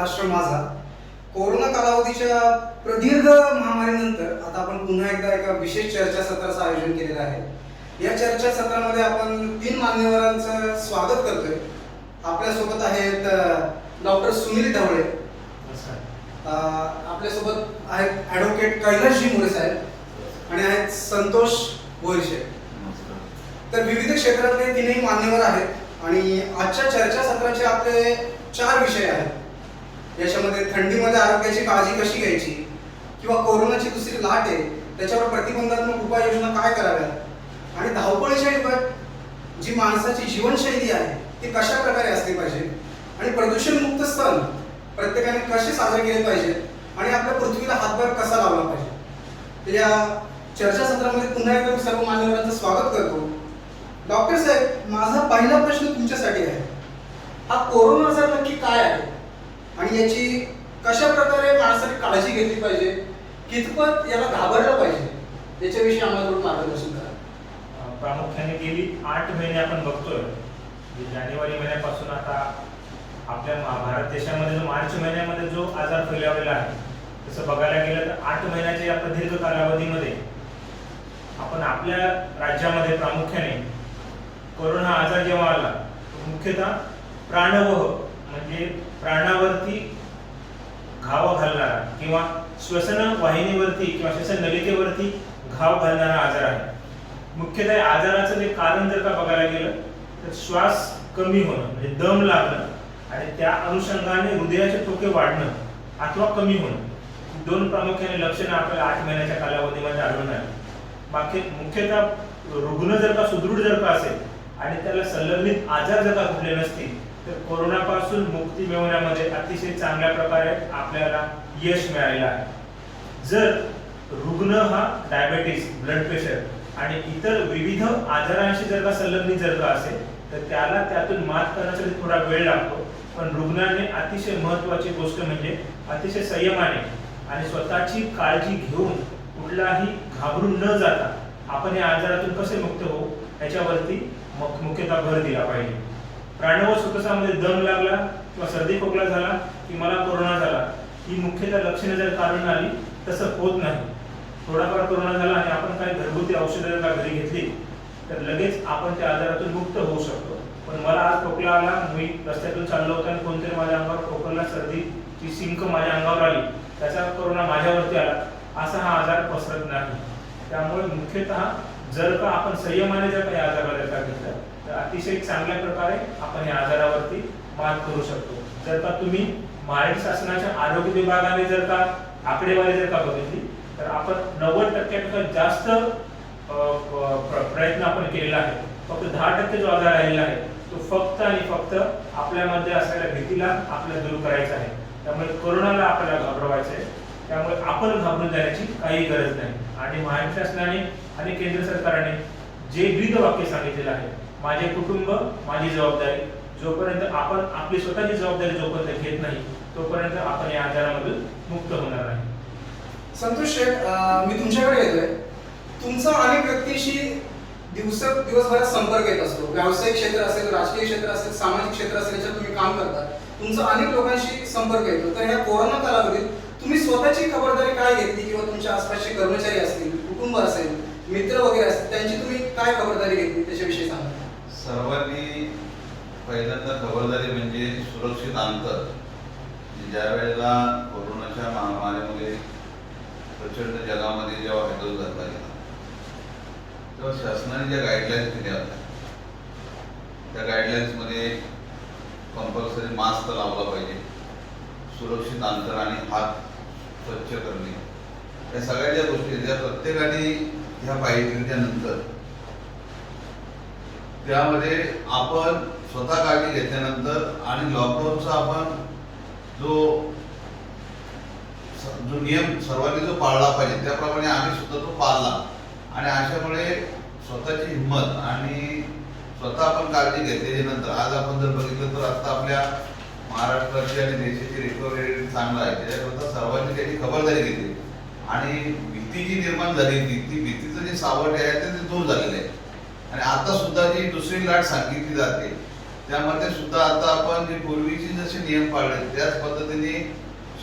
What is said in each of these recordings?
महाराष्ट्र माझा. कोरोना कालावधीच्या प्रदीर्घ महामारीनंतर आता आपण पुन्हा एकदा एका विशेष चर्चासत्राचं आयोजन केलेलं आहे. या चर्चासत्रामध्ये आपण 3 मान्यवरांचं स्वागत करतोय. आपल्यासोबत आहेत डॉक्टर सुनील ढवळे, आपल्यासोबत आहेत ॲडव्होकेट कैलासजी मोरे साहेब आणि आहेत संतोष बोरशे. तर विविध क्षेत्रातले 3ही मान्यवर आहेत आणि आजच्या चर्चासत्राचे आपले 4 विषय आहेत. याच्यामध्ये थंडीमध्ये आरोग्याची काळजी कशी घ्यायची किंवा कोरोनाची दुसरी लाट आहे त्याच्यावर प्रतिबंधात्मक उपाययोजना काय कराव्यात आणि धावपळीच्या युगात जी माणसाची जीवनशैली आहे ती कशा प्रकारे असली पाहिजे आणि प्रदूषणमुक्त सण प्रत्येकाने कसे साजरे केले पाहिजेत आणि आपल्या पृथ्वीला हातभार कसा लावला पाहिजे. तर या चर्चासत्रामध्ये पुन्हा एकदा मी सर्व मान्यवरांचं स्वागत करतो. डॉक्टर साहेब, माझा पहिला प्रश्न तुमच्यासाठी आहे. हा कोरोना आजार नक्की काय आहे आणि याची कशा प्रकारे माणसाने काळजी घेतली पाहिजे, कितपत याला घाबरलं पाहिजे याच्याविषयी आम्हाला थोडं मार्गदर्शन करा. प्रामुख्याने गेली 8 महिने आपण बघतोय. जानेवारी महिन्यापासून आता आपल्या भारत देशामध्ये जो मार्च महिन्यामध्ये जो आजार फैलावलेला आहे तसं बघायला गेलं तर 8 महिन्याच्या या प्रदीर्घ कालावधीमध्ये आपण आपल्या राज्यामध्ये प्रामुख्याने कोरोना आजार जेव्हा आला मुख्यतः प्राणवह म्हणजे प्राणावरती घाव घालणारा किंवा श्वसन वाहिनीवरती किंवा श्वसन नलिकेवरती घाव घालणारा आजार आहे. मुख्यतः या आजाराचं जे कारण जर का बघायला गेलं तर श्वास कमी होणं म्हणजे दम लागणं आणि त्या अनुषंगाने हृदयाचे ठोके वाढणं अथवा कमी होणं, 2 प्रामुख्याने लक्षणं आपल्याला 8 महिन्याच्या कालावधीमध्ये आढळून आली. बाकी मुख्यतः रुग्ण जर का सुदृढ जर का असेल आणि त्याला संलग्नित आजार जर का कुठले नसतील तर कोरोनापासून मुक्ती मिळवण्यामध्ये अतिशय चांगल्या प्रकारे आपल्याला यश मिळालेलं आहे. जर रुग्ण हा डायबेटीस, ब्लड प्रेशर आणि इतर विविध आजारांशी जर का संलग्नित जर का असेल तर त्याला त्यातून मात करण्यासाठी थोडा वेळ लागतो. पण रुग्णाने अतिशय महत्त्वाची गोष्ट म्हणजे अतिशय संयमाने आणि स्वतःची काळजी घेऊन कुठलाही घाबरून न जाता आपण या आजारातून कसे मुक्त होऊ याच्यावरती मुख्यतः भर दिला पाहिजे. प्राणवय सुखसामध्ये दम लागला किंवा सर्दी खोकला झाला की मला कोरोना झाला ही मुख्यतः लक्षणे जर कारण आली तसं होत नाही. थोडाफार कोरोना झाला आणि आपण काही घरगुती औषधं जर घरी घेतली तर लगेच आपण त्या आजारातून मुक्त होऊ शकतो. पण मला आज खोकला आला, मी रस्त्यातून चाललो होतो आणि कोणतरी माझ्या अंगावर खोकला, सर्दीची शिंक माझ्या अंगावर आली, त्याचा कोरोना माझ्यावरती आला असा हा आजार पसरत नाही. त्यामुळे मुख्यतः जर का आपण संयमाने जर का या आजाराला जर का घेतलं तर अतिशय चांगल्या प्रकारे आपण या आजारावरती मात करू शकतो. जर का तुम्ही महाराष्ट्र शासनाच्या आरोग्य विभागाने जर का आकडेवारी जर का बघितली तर आपण 90% जास्त प्रयत्न आपण केलेला आहे. फक्त 10% जो आजार राहिलेला आहे तो फक्त आणि फक्त आपल्यामध्ये असलेल्या भीतीला आपल्याला दूर करायचा आहे. त्यामुळे कोरोनाला आपल्याला घाबरवायचं आहे. त्यामुळे आपण घाबरून जाण्याची काही गरज नाही. आणि महाराष्ट्र शासनाने आणि केंद्र सरकारने जे ब्रीद वाक्य सांगितलेलं आहे, माझे कुटुंब माझी जबाबदारी, जोपर्यंत आपण आपली स्वतःची जबाबदारी जोपर्यंत घेत नाही तोपर्यंत आपण या आजारामधून मुक्त होणार नाही. संतोष शेठ, मी तुमच्याकडे येतोय. तुमचा अनेक व्यक्तींशी दिवसभरात संपर्क येत असतो. व्यावसायिक क्षेत्र असेल, राजकीय क्षेत्र असेल, सामाजिक क्षेत्र असेल, याच्यात तुम्ही काम करता. तुमचा अनेक लोकांशी संपर्क येतो. तर ह्या कोरोना कालावधीत तुम्ही स्वतःची खबरदारी काय घेतली किंवा तुमच्या आसपासचे कर्मचारी असतील, कुटुंब असेल, मित्र वगैरे असतील, त्यांची तुम्ही काय खबरदारी घेतली त्याच्याविषयी सांगा. सर्वांनी पहिल्यांदा खबरदारी म्हणजे सुरक्षित अंतर. ज्या वेळेला कोरोनाच्या महामारीमध्ये प्रचंड जगामध्ये जेव्हा हँडल करता गेला तेव्हा शासनाने ज्या गाईडलाईन्स दिल्या होत्या त्या गाईडलाईन्समध्ये कंपल्सरी मास्क लावला पाहिजे, सुरक्षित अंतर आणि हात स्वच्छ करणे, या सगळ्या ज्या गोष्टी त्या प्रत्येकाने ह्या पाहिल्यानंतर त्यामध्ये आपण स्वतः काळजी घेतल्यानंतर आणि लॉकडाऊनचा आपण जो नियम सर्वांनी जो पाळला पाहिजे त्याप्रमाणे आम्ही सुद्धा तो पाळला. आणि अशामुळे स्वतःची हिंमत आणि स्वतः आपण काळजी घेतल्यानंतर आज आपण जर बघितलं तर आता आपल्या महाराष्ट्राची आणि देशाची रिकव्हरी रेट चांगला आहे. त्याच्याकरता सर्वांनी त्याची खबरदारी घेतली आणि भीती जी निर्माण झाली ती भीतीचं जे सावट आहे ते दूर झालेलं आहे. आणि आता सुद्धा जी दुसरी लाट सांगितली जाते त्यामध्ये सुद्धा आता आपण जे पूर्वीचे जसे नियम पाळले त्याच पद्धतीने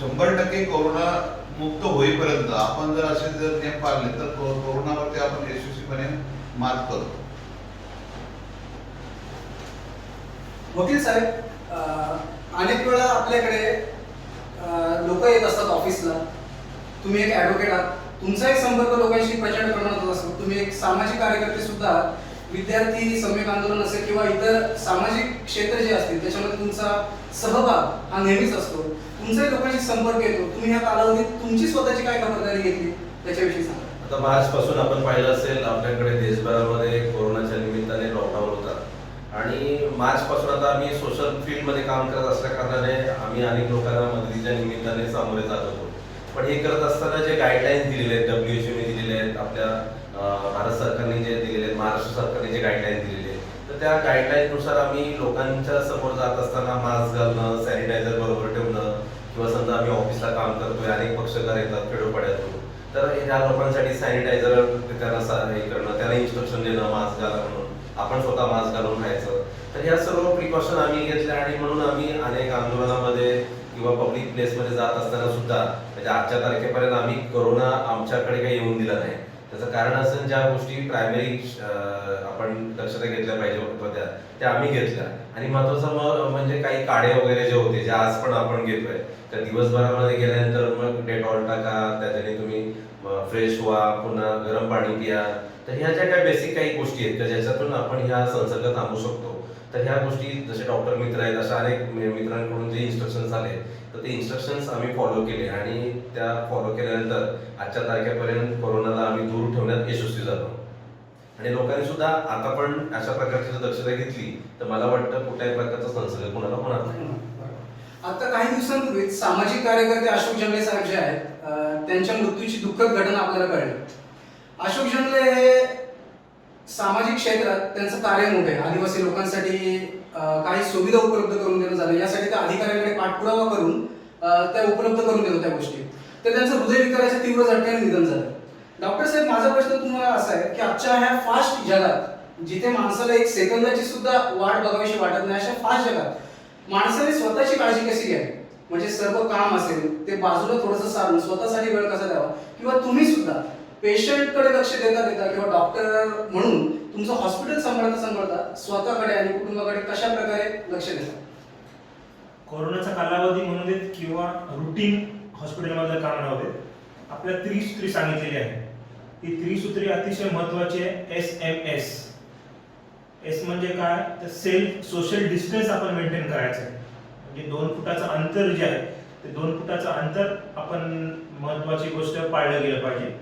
100% कोरोना मुक्त होईपर्यंत आपण जर असे जर नियम पाळले तर कोरोनावरती आपण यशस्वीपणे मात करतो. वकील साहेब, अनेक वेळा आपल्याकडे लोक येत असतात ऑफिसला. तुम्ही एक ॲडव्होकेट आहात, तुमचाही संपर्क लोकांशी प्रचंड प्रमाणात होत असतो. तुम्ही एक सामाजिक कार्यकर्ते सुद्धा आहात. विद्यार्थी सम्यक आंदोलन असेल किंवा इतर सामाजिक क्षेत्र जे असतील त्याच्यामध्ये तुमचा सहभाग हा नेहमीच असतो. तुमचाही लोकांशी संपर्क येतो. तुम्ही ह्या कालावधीत तुमची स्वतःची काय खबरदारी घेतली त्याच्याविषयी सांगा. आता मार्च पासून आपण पाहिलं असेल आपल्याकडे देशभरामध्ये कोरोनाच्या निमित्ताने लॉकडाऊन होता आणि मार्च पासून आता आम्ही सोशल फील्डमध्ये काम करत असल्या कारणाने आम्ही अनेक लोकांना मदतीच्या निमित्ताने सामोरे जात होतो. पण हे करत असताना जे गाईडलाईन्स दिलेले आहेत, WHO ने दिलेले आहेत, आपल्या भारत सरकारने जे दिलेले आहेत, महाराष्ट्र सरकारने जे गाईडलाईन्स दिलेले आहेत, तर त्या गाईडलाईन्सनुसार आम्ही लोकांच्या समोर जात असताना मास्क घालणं, सॅनिटायझर बरोबर ठेवणं किंवा समजा आम्ही ऑफिसला काम करतोय, अनेक पक्षकार येतात खेडोपाड्यातून, तर ह्या लोकांसाठी सॅनिटायझर त्यांना हे करणं, त्यांना इन्स्ट्रक्शन देणं मास्क घाला म्हणून, आपण स्वतः मास्क घालून राहायचं. तर ह्या सर्व प्रिकॉशन आम्ही घेतल्या आणि म्हणून आम्ही अनेक आंदोलनामध्ये किंवा पब्लिक प्लेसमध्ये जात असताना सुद्धा म्हणजे आजच्या तारखेपर्यंत आम्ही कोरोना आमच्याकडे काही येऊन दिला नाही. त्याचं कारण असं ज्या गोष्टी प्रायमरी आपण दक्षता घेतल्या पाहिजे होत्या त्या आम्ही घेतल्या. आणि महत्वाचं म्हणजे काही काढे वगैरे जे होते जे आज पण आपण घेतोय, तर दिवसभरामध्ये गेल्यानंतर मग डेटॉल टाका, त्याच्याने तुम्ही फ्रेश व्हा, पुन्हा गरम पाणी पिया. तर ह्या ज्या काही बेसिक काही गोष्टी आहेत की ज्याच्यातून आपण ह्या संसर्ग थांबवू शकतो, तर ह्या गोष्टी जसे डॉक्टर मित्र आहेत अशा अनेक मित्रांकडून जे इन्स्ट्रक्शन्स आले तर ते इन्स्ट्रक्शन्स आम्ही फॉलो केले आणि त्या फॉलो केल्यानंतर आजच्या तारखेपर्यंत कोरोनाला आम्ही दूर ठेवण्यात यशस्वी झालो. आणि लोकांनी सुद्धा आता पण अशा प्रकारची जर दक्षता घेतली तर मला वाटतं कुठल्याही प्रकारचा संसर्ग कोणाला होणार नाही. आता काही दिवसांपूर्वी सामाजिक कार्यकर्ते अशोक जंगले साहेब जे आहेत त्यांच्या मृत्यूची दुःखद घटना आपल्याला कळली. अशोक जंगले हे सामाजिक क्षेत्रात त्यांचं कार्य मोठे आहे. आदिवासी लोकांसाठी काही सुविधा उपलब्ध करून देणं झालं, यासाठी त्या अधिकाऱ्यांकडे पाठपुरावा करून त्या उपलब्ध करून देतो त्या गोष्टी. तर त्यांचं हृदयविकाराच्या तीव्र झटक्याने निधन झालं. डॉक्टर साहेब, माझा प्रश्न तुम्हाला असा आहे की आजच्या ह्या फास्ट जगात जिथे माणसाला एक सेकंदाची सुद्धा वाट बघावीशी वाटत नाही, अशा फास्ट जगात माणसाने स्वतःची काळजी कशी घ्यावी? म्हणजे सर्व काम असेल ते बाजूला थोडंसं सारून स्वतःसाठी वेळ कसा द्यावा, किंवा तुम्ही सुद्धा पेशंटकडे लक्ष देता देता किंवा डॉक्टर म्हणून तुमचं हॉस्पिटल सांभाळता स्वतःकडे आणि कुटुंबाकडे कशा प्रकारे लक्ष देता? कोरोनाचा कालावधी म्हणून देत किंवा रुटीन हॉस्पिटलमध्ये काम राहू देत, आपल्या त्रिसूत्री सांगितलेली आहे. ही त्रिसूत्री अतिशय महत्वाची आहे. SMS. एस म्हणजे काय, तर सेल्फ सोशल डिस्टन्स आपण मेंटेन करायचं आहे. म्हणजे 2 फुटाचं अंतर जे आहे ते 2 फुटाचं अंतर आपण महत्वाची गोष्ट पाळलं गेलं पाहिजे.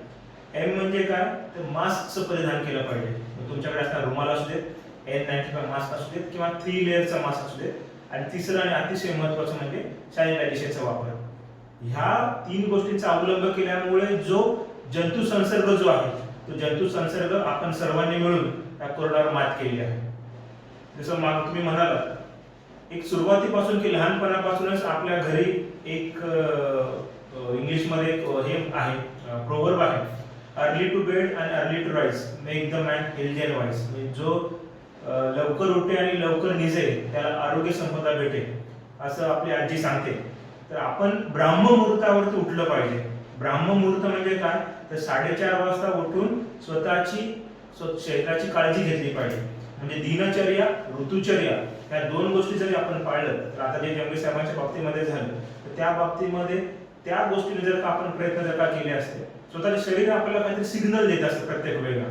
M म्हणजे काय, तर मास्कचं परिधान केलं पाहिजे. तुमच्याकडे असणारा रुमाल असू देत, N95 मास्क असू देत किंवा 3 लेअरचा मास्क असू देत. आणि तिसरं आणि अतिशय महत्वाचं म्हणजे सॅनिटायझेशनचा वापर. ह्या 3 गोष्टींचा अवलंब केल्यामुळे जो जंतू संसर्ग जो आहे तो जंतू संसर्ग आपण सर्वांनी मिळून त्या कोरोनावर मात केली आहे. जसं माग तुम्ही म्हणालात, एक सुरुवातीपासून की लहानपणापासूनच आपल्या घरी एक इंग्लिशमध्ये हे आहे, प्रोवर्ब आहे, early to bed and early to rise make the man healthy and wise. म्हणजे जो लवकर उठे आणि लवकर निजेल त्याला आरोग्य संपदा भेटेल, असं आपली आजी सांगते. तर आपण ब्राह्ममुहूर्तावरती उठलं पाहिजे. ब्राह्ममुहूर्त म्हणजे काय, तर 4:30 वाजता उठून स्वतःची शरीराची काळजी घेतली पाहिजे. म्हणजे दिनचर्या, ऋतुचर्या ह्या 2 गोष्टी जरी आपण पाळलं तर आता जे जंगले साहेबांच्या बाबतीमध्ये झालं तर त्या बाबतीमध्ये त्या गोष्टीने जर का आपण प्रयत्न जर का केले असते, स्वतःचे शरीर आपल्याला काहीतरी सिग्नल देत असतं प्रत्येक वेळेला.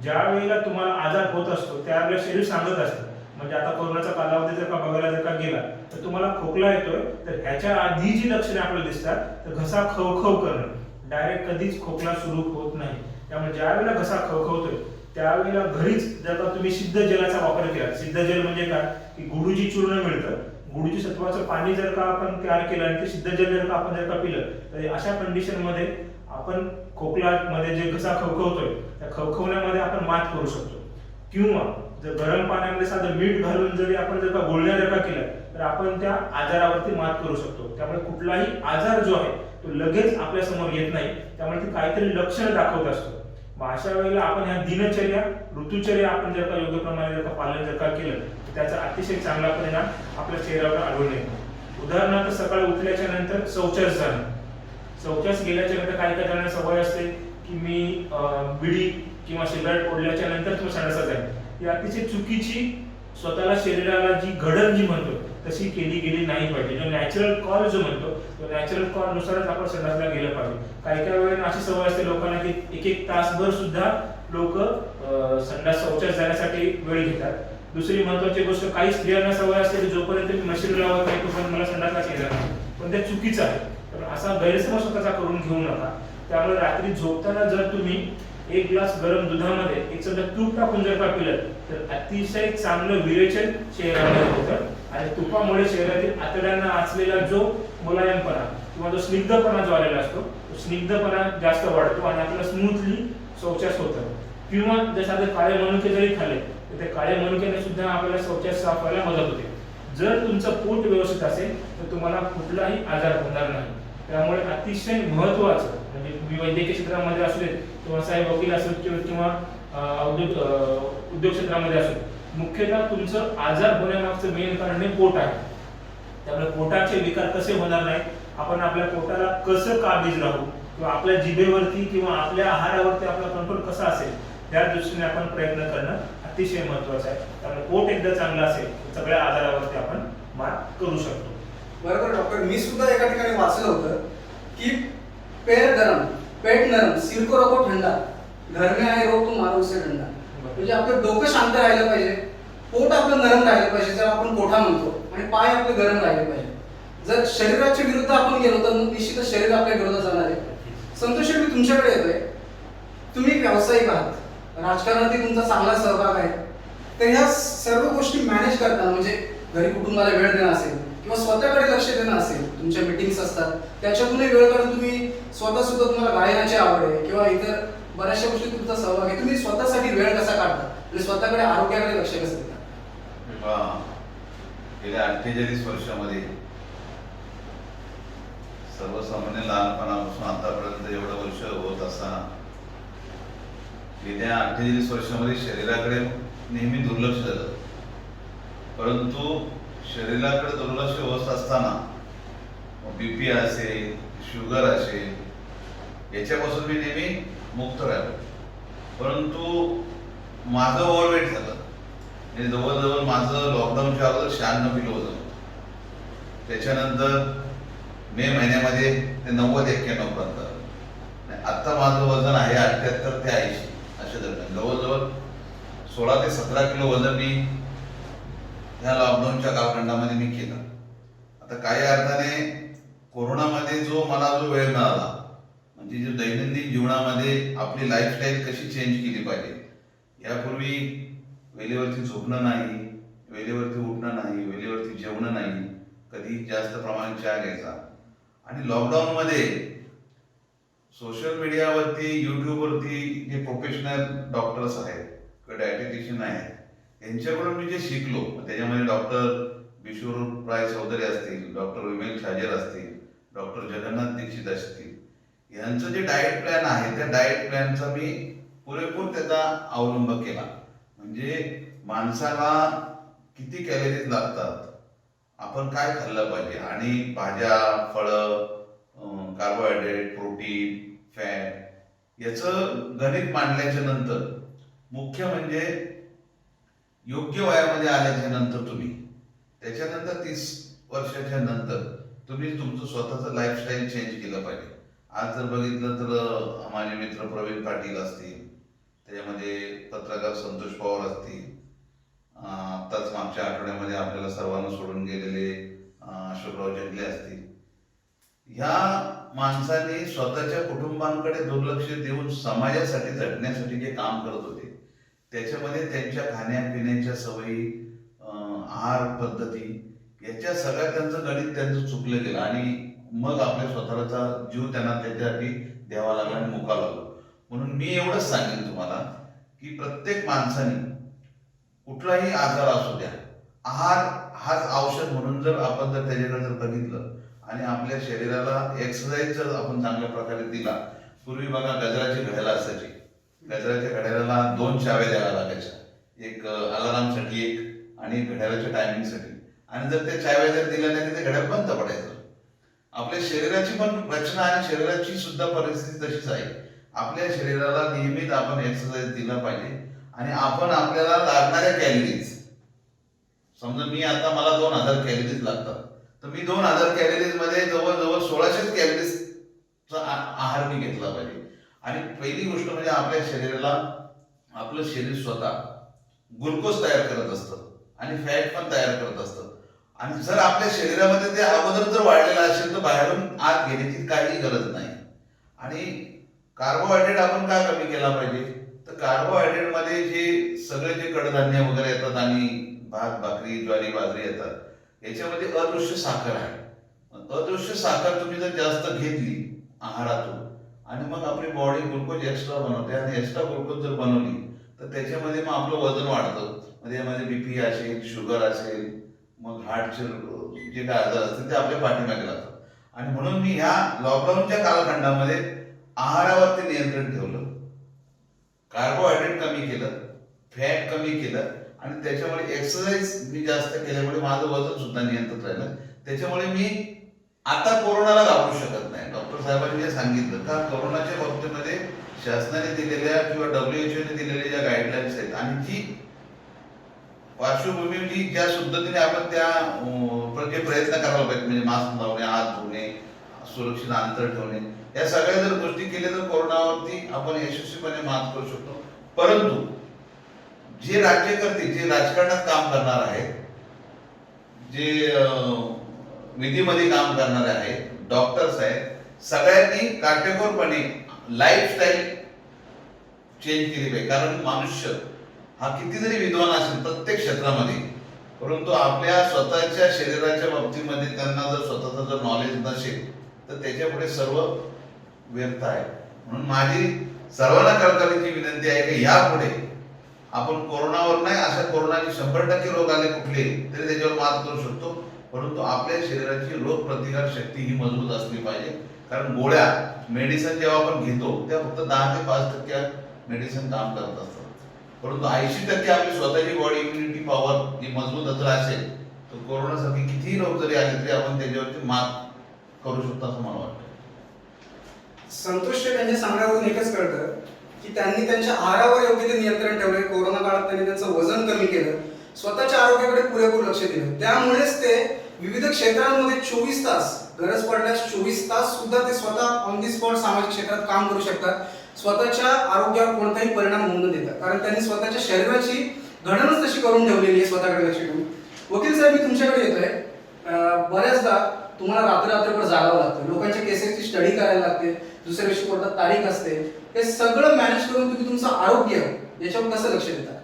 ज्या वेळेला तुम्हाला आजार होत असतो त्यावेळेला शरीर सांगत असतं. म्हणजे आता कोरोनाचा कालावधी जर का बघायला जर का गेला तर तुम्हाला खोकला येतोय, तर ह्याच्या आधी जी लक्षणे आपल्याला दिसतात तर घसा खवखव करणं, डायरेक्ट कधीच खोकला सुरू होत नाही. त्यामुळे ज्या वेळेला घसा खवखवतोय त्यावेळेला घरीच जर का तुम्ही सिद्ध जलाचा वापर केला, सिद्ध जल म्हणजे काय की गुडूची चूर्ण मिळतं, गुडूची सत्वाचं पाणी जर का आपण तयार केलं आणि ते सिद्ध जल जर का आपण जर का पिलं तर अशा कंडिशन मध्ये आपण खोकला मध्ये जे घसा खवखवतोय त्या खवखवण्यामध्ये आपण मात करू शकतो. किंवा जर गरम पाण्यामध्ये साधं मीठ घालून जरी आपण जर का गुळण्या जर का केल्या तर आपण त्या आजारावरती मात करू शकतो. त्यामुळे कुठलाही आजार जो आहे तो लगेच आपल्या समोर येत नाही, त्यामुळे ती काहीतरी लक्षण दाखवत असतो. मग अशा वेळेला आपण ह्या दिनचर्या ऋतुचर्या आपण जर का योग्य प्रमाणे जर का पालन जर का केलं तर त्याचा अतिशय चांगला परिणाम आपल्या शरीरावर आढळून येतो. उदाहरणार्थ सकाळी उठल्याच्या नंतर शौचास जाणं. शौचास गेल्याच्या नंतर काही काही जणांना सवय असते की मी बिडी किंवा सिगारेट ओढल्याच्या नंतर तो संडासात जाईल. ही अतिशय चुकीची स्वतःला शरीराला जी घडण जी म्हणतो तशी केली गेली नाही पाहिजे. जो नॅचरल कॉल जो म्हणतो तो नॅचरल कॉल नुसारच आपण संडासला गेलं पाहिजे. काही काही वेळेला अशी सवय असते लोकांना की एक एक तासभर सुद्धा लोक संडास शौचास जाण्यासाठी वेळ घेतात. दुसरी महत्वाची गोष्ट काही स्त्रियांना सवय असते की जोपर्यंत मी मशीन लावत नाही तोपर्यंत मला संडासलाच येणार नाही. पण ते चुकीचं आहे. तर असा गैरसमज स्वतःचा करून घेऊ नका. त्यामुळे रात्री झोपताना जर तुम्ही एक ग्लास गरम दुधामध्ये एक चमचा तूप टाकून जर का पिलं तर अतिशय चांगलं विरेचन शरीरामध्ये होतं आणि तुपामुळे शरीरातील आतड्यांना असलेला जो मुलायमपणा किंवा जो स्निग्धपणा जो आलेला असतो तो स्निग्धपणा जास्त वाढतो आणि आपल्याला स्मूथली शौचास होतं. किंवा जर साधे काळे मनुके जरी खाल्ले तर ते काळे मनुक्याने सुद्धा आपल्याला शौचास साफ व्हायला मदत होते. जर तुमचं पोट व्यवस्थित असेल तर तुम्हाला कुठलाही आजार होणार नाही. त्यामुळे अतिशय महत्वाचं म्हणजे मी वैद्यकीय क्षेत्रामध्ये असू देत किंवा साहेब वकील असो किंवा उद्योग क्षेत्रामध्ये असो, मुख्यतः तुमचं आजार होण्यामागचं मेन कारण हे पोट आहे. त्यामुळे पोटाचे विकार कसे होणार नाही, आपण आपल्या पोटाला कसं काबीज राहू किंवा आपल्या जिभेवरती किंवा आपल्या आहारावरती आपला कंट्रोल कसा असेल त्या दृष्टीने आपण प्रयत्न करणं अतिशय महत्वाचं आहे. त्यामुळे पोट एकदा चांगलं असेल तर सगळ्या आजारावरती आपण मात करू शकतो. बरोबर डॉक्टर. मी सुद्धा एका ठिकाणी वाचलं होतं की पैर गरम पेट नरम सिर को रखो ठंडा घर में आए रोग तो मारो उसे डंडा. म्हणजे आपलं डोकं शांत राहिलं पाहिजे, पोट आपलं नरम राहिलं पाहिजे ज्याला आपण कोठा म्हणतो, आणि पाय आपले गरम राहिले पाहिजे. जर शरीराच्या विरुद्ध आपण गेलो तर निश्चितच शरीर आपल्या विरोधात जाणार आहे. संतोष, मी तुमच्याकडे येतोय. तुम्ही एक व्यावसायिक आहात, राजकारणातील तुमचा चांगला सहभाग आहे. तर ह्या सर्व गोष्टी मॅनेज करताना म्हणजे घरी कुटुंबाला वेळ देणं असेल किंवा स्वतःकडे लक्ष देणं असेल, तुमच्या मीटिंग्स असतात त्याच्यातूनही वेळ काढून तुम्ही स्वतः सुद्धा तुम्हाला गायनाची आवड आहे किंवा इतर बऱ्याचशा गोष्टी तुमचा सहभाग आहे, तुम्ही स्वतःसाठी वेळ कसा काढता आणि स्वतःकडे आरोग्याकडे लक्ष कसं देता? गेल्या 48 वर्षामध्ये सर्वसामान्य लहानपणापासून आतापर्यंत एवढं वर्ष होत असताना गेल्या 48 वर्षामध्ये शरीराकडे नेहमी दुर्लक्ष झालं. परंतु शरीराकडे दुर्लक्ष होत असताना बीपी असेल, शुगर असेल, याच्यापासून मी नेहमी मुक्त राहिलो. परंतु माझं ओव्हरवेट झालं. म्हणजे जवळजवळ माझं लॉकडाऊनच्या अगोदर 96 किलो होतं. त्याच्यानंतर मे महिन्यामध्ये ते 90-91 पर्यंत. आता माझं वजन आहे 78 ते 80 अशा दरम्यान. जवळजवळ 16 ते 17 किलो वजन मी ह्या लॉकडाऊनच्या कालखंडामध्ये मी केलं. आता काही अर्थाने कोरोनामध्ये मला जो वेळ मिळाला, म्हणजे जो दैनंदिन जीवनामध्ये आपली लाईफस्टाईल कशी चेंज केली पाहिजे. यापूर्वी वेळेवरती झोपणं नाही, वेळेवरती उठणं नाही, वेळेवरती जेवणं नाही, कधी जास्त प्रमाणात चहा घ्यायचा. आणि लॉकडाऊनमध्ये सोशल मीडियावरती, यूट्यूबवरती जे प्रोफेशनल डॉक्टर्स आहेत किंवा डायटिशियन आहेत यांच्याकडून मी जे शिकलो, त्याच्यामध्ये डॉक्टर विश्वरूपराय चौधरी असतील, डॉक्टर विमेल छाजेर असतील, डॉक्टर जगन्नाथ दीक्षित असतील, यांचं जे डाएट प्लॅन आहे त्या डाएट प्लॅनचा मी पुरेपूर त्याचा अवलंब केला. म्हणजे माणसाला किती कॅलरीज लागतात, आपण काय खाल्लं पाहिजे, आणि भाज्या, फळं, कार्बोहायड्रेट, प्रोटीन, फॅट याचं गणित मांडल्याच्या नंतर मुख्य म्हणजे योग्य वयामध्ये आल्याच्या नंतर तुम्ही त्याच्यानंतर 30 वर्षाच्या नंतर तुम्ही तुमचं स्वतःचं लाईफस्टाईल चेंज केलं पाहिजे. आज जर बघितलं तर माझे मित्र प्रवीण पाटील असतील, त्याच्यामध्ये पत्रकार संतोष पवार असतील, आत्ताच मागच्या आठवड्यामध्ये आपल्याला सर्वांना सोडून गेलेले अशोकराव जंगले असतील. ह्या माणसाने स्वतःच्या कुटुंबांकडे दुर्लक्ष देऊन समाजासाठी झटण्यासाठी जे काम करत होते त्याच्यामध्ये त्यांच्या खाण्यापिण्याच्या सवयी, आहार पद्धती याच्या सगळ्या त्यांचं गणित त्यांचं चुकलं गेलं आणि मग आपल्या स्वतःचा जीव त्यांना त्याच्यासाठी द्यावा लागला आणि मुका लागलो. म्हणून मी एवढंच सांगेन तुम्हाला की प्रत्येक माणसाने कुठलाही आजार असू द्या, आहार हाच औषध म्हणून जर आपण जर त्याच्याकडे जर बघितलं आणि आपल्या शरीराला एक्सरसाइज जर आपण चांगल्या प्रकारे दिला. पूर्वी बघा गजराची घायला असायची, गजराच्या घड्याळाला 2 चाव्या द्याव्या लागायच्या, एक अलारामसाठी एक आणि घड्याळाच्या टायमिंगसाठी. आणि जर त्या चाव्या जर दिल्या नाही तर ते घड्याळ बंद पडायचं. आपल्या शरीराची पण रचना आणि शरीराची सुद्धा परिस्थिती तशीच आहे. आपल्या शरीराला नियमित आपण एक्सरसाइज दिला पाहिजे आणि आपण आपल्याला लागणाऱ्या कॅलरीज, समजा मी आता मला 2000 कॅलरीज लागतात, तर मी 2000 कॅलरीज मध्ये जवळजवळ 1600 कॅलरीजचा आहार मी घेतला पाहिजे. आणि पहिली गोष्ट म्हणजे आपल्या शरीराला आपलं शरीर स्वतः ग्लुकोज तयार करत असतं आणि फॅट पण तयार करत असतं. आणि जर आपल्या शरीरामध्ये ते अगोदर जर वाढलेलं असेल तर बाहेरून आत घेण्याची काही गरज नाही. आणि कार्बोहायड्रेट आपण का कमी केला पाहिजे, तर कार्बोहायड्रेट मध्ये जे सगळे जे कडधान्य वगैरे येतात आणि भात भाकरी ज्वारी बाजरी येतात, याच्यामध्ये अदृश्य साखर आहे. अदृश्य साखर तुम्ही जर जास्त घेतली आहारातून आणि मग आपली बॉडी ग्लुकोज एक्स्ट्रा बनवते आणि एक्स्ट्रा ग्लुकोज जर बनवली तर त्याच्यामध्ये मग आपलं वजन वाढतं. म्हणजे यामध्ये बीपी असेल, शुगर असेल, मग हार्टचे जे काय आजार असतील ते आपल्या पाठीमागे लागतात. आणि म्हणून मी ह्या लॉकडाऊनच्या कालखंडामध्ये आहारावरती नियंत्रण ठेवलं, कार्बोहायड्रेट कमी केलं, फॅट कमी केलं आणि त्याच्यामुळे एक्सरसाइज मी जास्त केल्यामुळे माझं वजन सुद्धा नियंत्रित राहिलं. त्याच्यामुळे मी आता कोरोनाला घाबरू शकत नाही. डॉक्टर साहेबांनी जे सांगितलं का कोरोनाच्या बाबतीमध्ये शासनाने दिलेल्या किंवा WHO ने दिलेल्या ज्या गाईडलाईन्स आहेत आणि जी पार्श्वभूमी जी ज्या पद्धतीने आपण त्या जे प्रयत्न करायला पाहिजे, म्हणजे मास्क लावणे, हात धुणे, सुरक्षित अंतर ठेवणे, या सगळ्या जर गोष्टी केल्या तर कोरोनावरती आपण यशस्वीपणे मात करू शकतो. परंतु जे राज्यकर्ते, जे राजकारणात काम करणार आहेत, जे विधीमध्ये काम करणारे आहेत, डॉक्टर्स आहेत, सगळ्यांनी काटेकोरपणे लाईफस्टाईल चेंज केली पाहिजे. कारण मनुष्य हा किती जरी विद्वान असेल प्रत्येक क्षेत्रामध्ये, परंतु आपल्या स्वतःच्या शरीराच्या बाबतीमध्ये त्यांना जर स्वतःचं जर नॉलेज नसेल तर त्याच्यापुढे सर्व व्यर्थ आहे. म्हणून माझी सर्वांना कळकळीची विनंती आहे की यापुढे आपण कोरोनावर नाही, अशा कोरोनाचे 100% रोग आले कुठले तरी त्याच्यावर मात करू शकतो, परंतु आपल्या शरीराची रोग प्रतिकार शक्ती ही मजबूत असली पाहिजे. कारण गोळ्या मेडिसिन जेव्हा आपण घेतो त्या फक्त 10 ते 5% मेडिसिन काम करत असतात, परंतु 80% आपली स्वतःची बॉडी इम्युनिटी पॉवर ही मजबूत जर असेल तर कोरोनासारखे कितीही रोग जरी आले तरी आपण त्याच्यावरती मात करू शकतो असं मला वाटतं. संतोष शेठ यांच्या सांगण्यावरून एकच कळतं की त्यांनी त्यांच्या आहारावर योग्य ते नियंत्रण ठेवले. कोरोना काळात त्यांनी त्यांचं वजन कमी केलं, स्वतःच्या आरोग्याकडे पुरेपूर लक्ष दिलं. त्यामुळेच ते विविध क्षेत्रांमध्ये 24 तास, गरज पडल्यास 24 तास सुद्धा ते स्वतः ऑन दी स्पॉट सामाजिक क्षेत्रात काम करू शकतात, स्वतःच्या आरोग्यावर कोणताही परिणाम होऊ न देता. कारण त्यांनी स्वतःच्या शरीराची घडणच तशी करून ठेवलेली आहे स्वतःकडे लक्ष ठेवून. वकील साहेब, मी तुमच्याकडे येतोय. बऱ्याचदा तुम्हाला रात्रभर जागावं लागतं, लोकांच्या केसेसची स्टडी करायला लागते, दुसऱ्या दिवशी कोर्टात तारीख असते. हे सगळं मॅनेज करून तुम्ही तुमचं आरोग्य याच्यावर कसं लक्ष देता?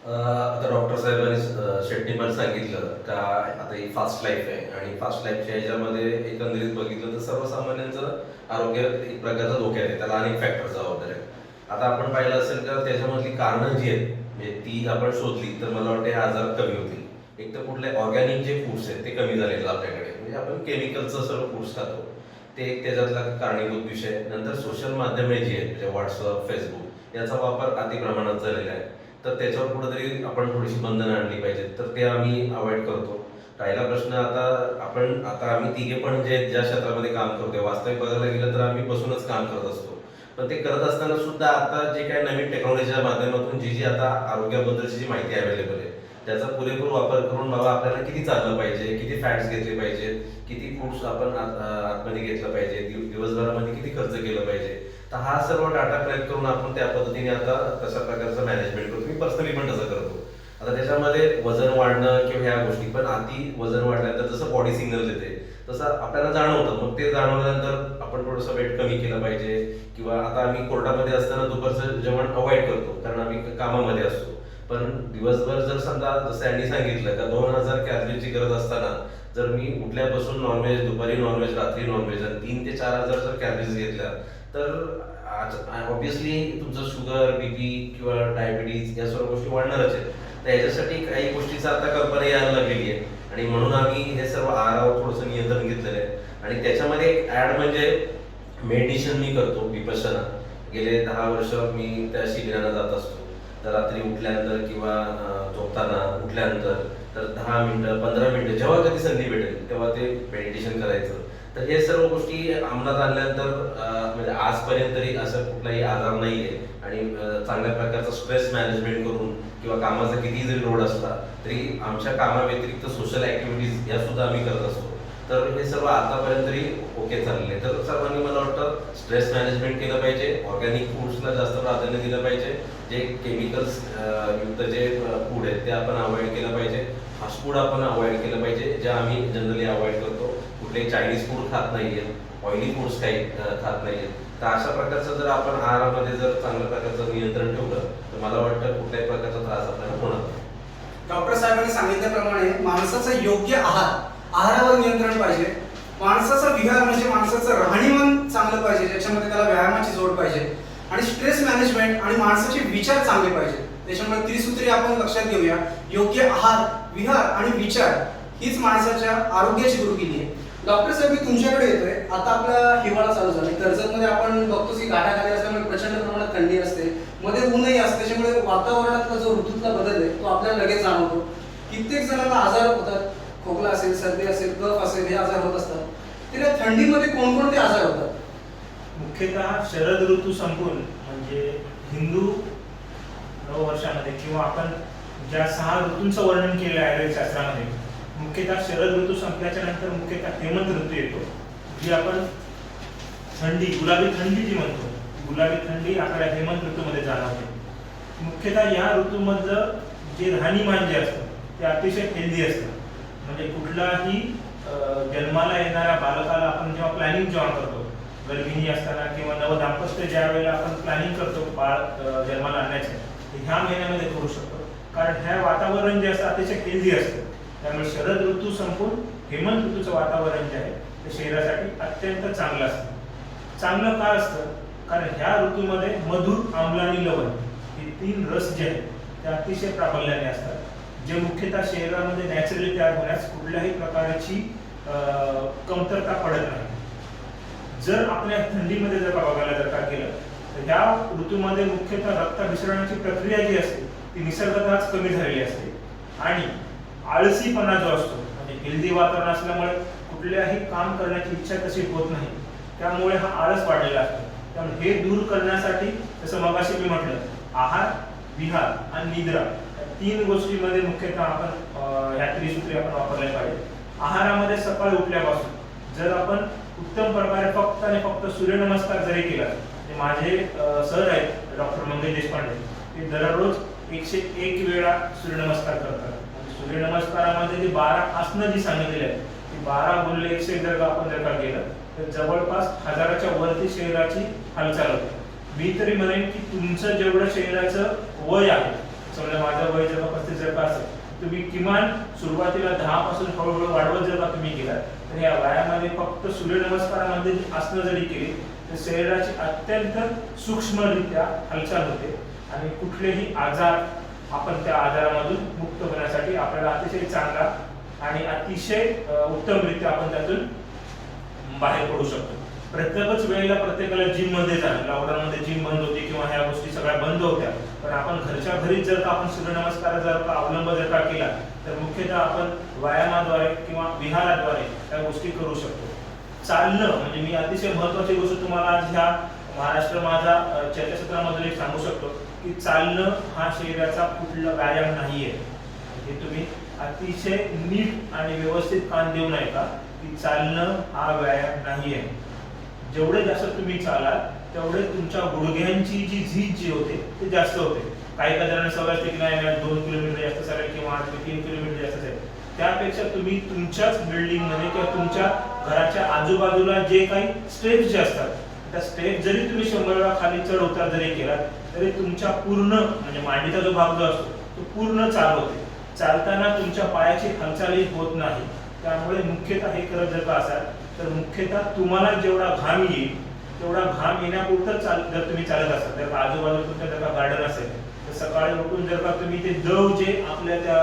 आता डॉक्टर साहेबांनी शेट्टी पण सांगितलं का आता ही फास्ट लाईफ आहे आणि फास्ट लाईफच्या ह्याच्यामध्ये एकंदरीत बघितलं तर सर्वसामान्यांचं आरोग्य एक प्रकारचा धोक्यात आहे, त्याला अनेक फॅक्टर जबाबदार आहेत. आता आपण पाहिलं असेल का त्याच्यामधली कारणं जी आहेत म्हणजे ती आपण शोधली तर मला वाटतं हे आजार कमी होतील. एक तर कुठले ऑर्गॅनिक जे फूड्स आहेत ते कमी झालेले आपल्याकडे, म्हणजे आपण केमिकलचं सर्व फूड्स खातो ते एक त्याच्यातला कारणीभूत विषय. नंतर सोशल माध्यमे जी आहेत म्हणजे व्हॉट्सअप, फेसबुक याचा वापर अति प्रमाणात झालेला आहे, तर त्याच्यावर कुठेतरी आपण थोडीशी बंधनं आणली पाहिजेत, तर ते आम्ही अवॉइड करतो. राहिला प्रश्न आता आम्ही तिघे पण जे ज्या क्षेत्रामध्ये काम करतोय, वास्तविक बघायला गेलं तर आम्ही बसूनच काम करत असतो, पण ते करत असताना सुद्धा आता जे काही नवीन टेक्नॉलॉजीच्या माध्यमातून जी आता आरोग्याबद्दलची जी माहिती अवेलेबल आहे त्याचा पुरेपूर वापर करून बाबा आपल्याला किती चाललं पाहिजे, किती फॅट्स घेतले पाहिजे, किती फूड्स आपण आतमध्ये घेतलं पाहिजे, दिवसभरामध्ये किती खर्च केलं पाहिजे, तर हा सर्व डाटा कलेक्ट करून आपण त्या पद्धतीने आता तशा प्रकारचं मॅनेजमेंट करतो. मी पर्सनली पण तसं करतो. आता त्याच्यामध्ये वजन वाढणं किंवा ह्या गोष्टी, पण अति वजन वाढल्यानंतर जसं बॉडी सिग्नल देते तसं आपल्याला जाणवतं, मग ते जाणवल्यानंतर आपण थोडंसं वेट कमी केलं पाहिजे. किंवा आता आम्ही कोर्टामध्ये असताना दुपारचं जेवण अवॉइड करतो कारण आम्ही कामामध्ये असतो, पण दिवसभर जर समजा जसं यांनी सांगितलं का 2000 कॅलरीची गरज असताना जर मी उठल्यापासून नॉनव्हेज, दुपारी नॉनव्हेज, रात्री नॉनव्हेज आणि 3 ते 4000 जर कॅलरीज घेतल्या तर ऑब्विसली तुमचं शुगर, बीपी किंवा डायबिटीज या सर्व गोष्टी वाढणारच आहेत. तर याच्यासाठी काही गोष्टीचा आता कल्पना यायला लागलेली आहे आणि म्हणून आम्ही हे सर्व आहारावर थोडंसं नियंत्रण घेतलेलं आहे. आणि त्याच्यामध्ये एक ऍड म्हणजे मेडिटेशन मी करतो, विपश्यना. गेले 10 वर्ष मी त्या शिबिराला जात असतो. तर रात्री उठल्यानंतर किंवा झोपताना उठल्यानंतर तर 10 मिनिटं 15 मिनिटं जेव्हा कधी संधी भेटेल तेव्हा ते मेडिटेशन करायचं. तर हे सर्व गोष्टी अंमलात आणल्यानंतर म्हणजे आजपर्यंत तरी असं कुठलाही आजार नाही आहे आणि चांगल्या प्रकारचा स्ट्रेस मॅनेजमेंट करून किंवा कामाचा कितीही जरी लोड असला तरी आमच्या कामाव्यतिरिक्त सोशल ॲक्टिव्हिटीज या सुद्धा आम्ही करत असतो. तर हे सर्व आतापर्यंत तरी ओके चाललेलं आहे. तर सर्वांनी मला वाटतं स्ट्रेस मॅनेजमेंट केलं पाहिजे, ऑर्गॅनिक फूड्सला जास्त प्राधान्य दिलं पाहिजे, जे केमिकल्स युक्त जे फूड आहेत ते आपण अवॉइड केलं पाहिजे, फास्ट फूड आपण अवॉइड केलं पाहिजे जे आम्ही जनरली अवॉइड करतो. कुठले चायनीज फूड खात नाही आहेत, ऑइली फूड्स काही खात नाही आहेत. तर अशा प्रकारचं जर आपण आहारामध्ये जर चांगल्या प्रकारचं नियंत्रण ठेवलं तर मला वाटतं कुठल्याही प्रकारचा त्रास आपल्याला होणार नाही. डॉक्टर साहेबांनी सांगितल्याप्रमाणे माणसाचा योग्य आहारावर नियंत्रण पाहिजे. माणसाचा विहार म्हणजे माणसाचं राहणीमान चांगलं पाहिजे, ज्याच्यामध्ये त्याला व्यायामाची जोड पाहिजे आणि स्ट्रेस मॅनेजमेंट आणि माणसाचे विचार चांगले पाहिजे. त्याच्यामुळे त्रिसूत्री आपण लक्षात घेऊया. योग्य आहार, विहार आणि विचार हीच माणसाच्या आरोग्याची गुरुकिल्ली आहे. डॉक्टर साहेब मी तुमच्याकडे येतोय. आता आपला हिवाळा चालू झाला. कर्जतमध्ये आपण बघतो की गाठाखाली असल्यामुळे प्रचंड प्रमाणात थंडी असते, मध्ये ऊनही असते. त्याच्यामुळे वातावरणातला जो ऋतूतला बदल आहे तो आपल्याला लगेच जाणवतो. कित्येक जणांना आजार होतात, खोकला असेल, सर्दी असेल, कफ असेल, हे आजार होत असतात. तर या थंडीमध्ये कोणकोणते आजार होतात? मुख्यतः शरद ऋतू संपून म्हणजे हिंदू नववर्षामध्ये किंवा आपण ज्या 6 ऋतूंचं वर्णन केलं आहे आयुर्वेद शास्त्रामध्ये, मुख्यतः शरद ऋतू संपल्याच्या नंतर मुख्यतः हेमंत ऋतू येतो, जी आपण थंडी, गुलाबी थंडी जी म्हणतो, गुलाबी थंडी आपल्याला हेमंत ऋतूमध्ये जाणवते. मुख्यतः या ऋतूमधलं जे राहणीमान जे असतं ते अतिशय हेल्दी असतं. म्हणजे कुठलाही जन्माला येणाऱ्या बालकाला आपण जेव्हा प्लॅनिंग करतो, गर्भिणी असताना किंवा नवदाम्पत्य ज्या वेळेला आपण प्लॅनिंग करतो बाळ जन्माला आणण्याचे, ह्या महिन्यामध्ये करू शकतो. कारण ह्या वातावरण जे असतं अतिशय हेल्दी असतं. त्यामुळे शरद ऋतू संपून हेमंत ऋतूचं वातावरण जे आहे ते शरीरासाठी अत्यंत चांगलं असतं. चांगलं का असतं? कारण ह्या ऋतूमध्ये मधुर, आम्ल आणि लवण हे 3 रस जे आहेत ते अतिशय प्राबल्याने असतात, जे मुख्यतः शरीरामध्ये नॅचरली तयार होण्यास कुठल्याही प्रकारची कमतरता पडत नाही. जर आपल्या थंडीमध्ये जर बघायला जर का केलं तर ह्या ऋतूमध्ये मुख्यतः रक्ताभिसरणाची प्रक्रिया जी असते ती निसर्गतःच कमी झालेली असते आणि आळसीपणा जो असतो, म्हणजे हेल्दी वातावरण असल्यामुळे कुठल्याही काम करण्याची इच्छा तशी होत नाही, त्यामुळे हा आळस वाढलेला असतो. त्यामुळे हे दूर करण्यासाठी जसं मगाशी मी म्हटलं, आहार, विहार आणि निद्रा या 3 गोष्टीमध्ये मुख्यतः आपण ह्या त्रिसूत्री आपण वापरल्या पाहिजे. आहारामध्ये सकाळी उठल्यापासून जर आपण उत्तम प्रकारे फक्त आणि फक्त सूर्यनमस्कार जरी केला, ते माझे सर आहेत डॉक्टर मंगेश देशपांडे, ते दररोज 101 वेळा सूर्यनमस्कार करतात. सूर्यनमस्कारामध्ये जे 12 आसनं जी सांगितलेली आहेत ती 12 गुणिले 101 जर आपण जर का केलं तर जवळपास 1000च्या वरती शरीराची हालचाल होते. मी तरी म्हणेन की तुमचं जेवढं शरीराचं वय आहे, समजा माझं वय जर 35 जर का असेल, तुम्ही किमान सुरुवातीला 10 पासून हळूहळू वाढवत जर का तुम्ही केलात तर या वयामध्ये फक्त सूर्यनमस्कारामध्ये आसनं जरी केली तर शरीराची अत्यंत सूक्ष्मरित्या हालचाल होते आणि कुठलेही आजार आपण त्या आजारामधून मुक्त होण्यासाठी आपल्याला अतिशय चांगला आणि अतिशय उत्तमरित्या आपण त्यातून बाहेर पडू शकतो. प्रत्येकच वेळेला प्रत्येकाला जिम मध्ये जाणं, लॉकडाऊनमध्ये जिम बंद होती किंवा ह्या गोष्टी सगळ्या बंद होत्या, पण आपण घरच्या घरीच जर का आपण सूर्यनमस्कार जर का अवलंब जर का केला तर मुख्यतः आपण व्यायामाद्वारे किंवा विहाराद्वारे त्या गोष्टी करू शकतो. चालणं म्हणजे मी अतिशय महत्त्वाची गोष्ट तुम्हाला आज ह्या महाराष्ट्र माझा चर्चासत्रामधून एक सांगू शकतो की चालणं हा शरीराचा कुठला व्यायाम नाहीये. हे तुम्ही अतिशय नीट आणि व्यवस्थित कान देऊ नये का की चालणं हा व्यायाम नाहीये. जेवढे जास्त तुम्ही चालाल तेवढे तुमच्या गुडघ्यांची जी झीज जी होते ते जास्त होते. काही जणांना सवय असते की नाही 2 किलोमीटर जास्त चालेल किंवा 3 किलोमीटर जास्त असेल, त्यापेक्षा तुम्ही तुमच्याच बिल्डिंग मध्ये किंवा तुमच्या घराच्या आजूबाजूला जे काही स्टेप्स जे असतात त्या स्टेप जरी तुम्ही 100 वेळा खाली चढ उतार जरी केला तरी तुमच्या पूर्ण म्हणजे मांडीचा जो भाग जो असतो तो पूर्ण चाल होते. चालताना तुमच्या पायाची हालचालही होत नाही. त्यामुळे मुख्यतः हे करत जर का असाल तर मुख्यतः तुम्हाला जेवढा घाम येईल तेवढा घाम येण्यापुरतं जर तुम्ही चालत असाल, जर का आजूबाजूला तुमच्या जर का गार्डन असेल तर सकाळी उठून जर का तुम्ही ते दव जे आपल्या त्या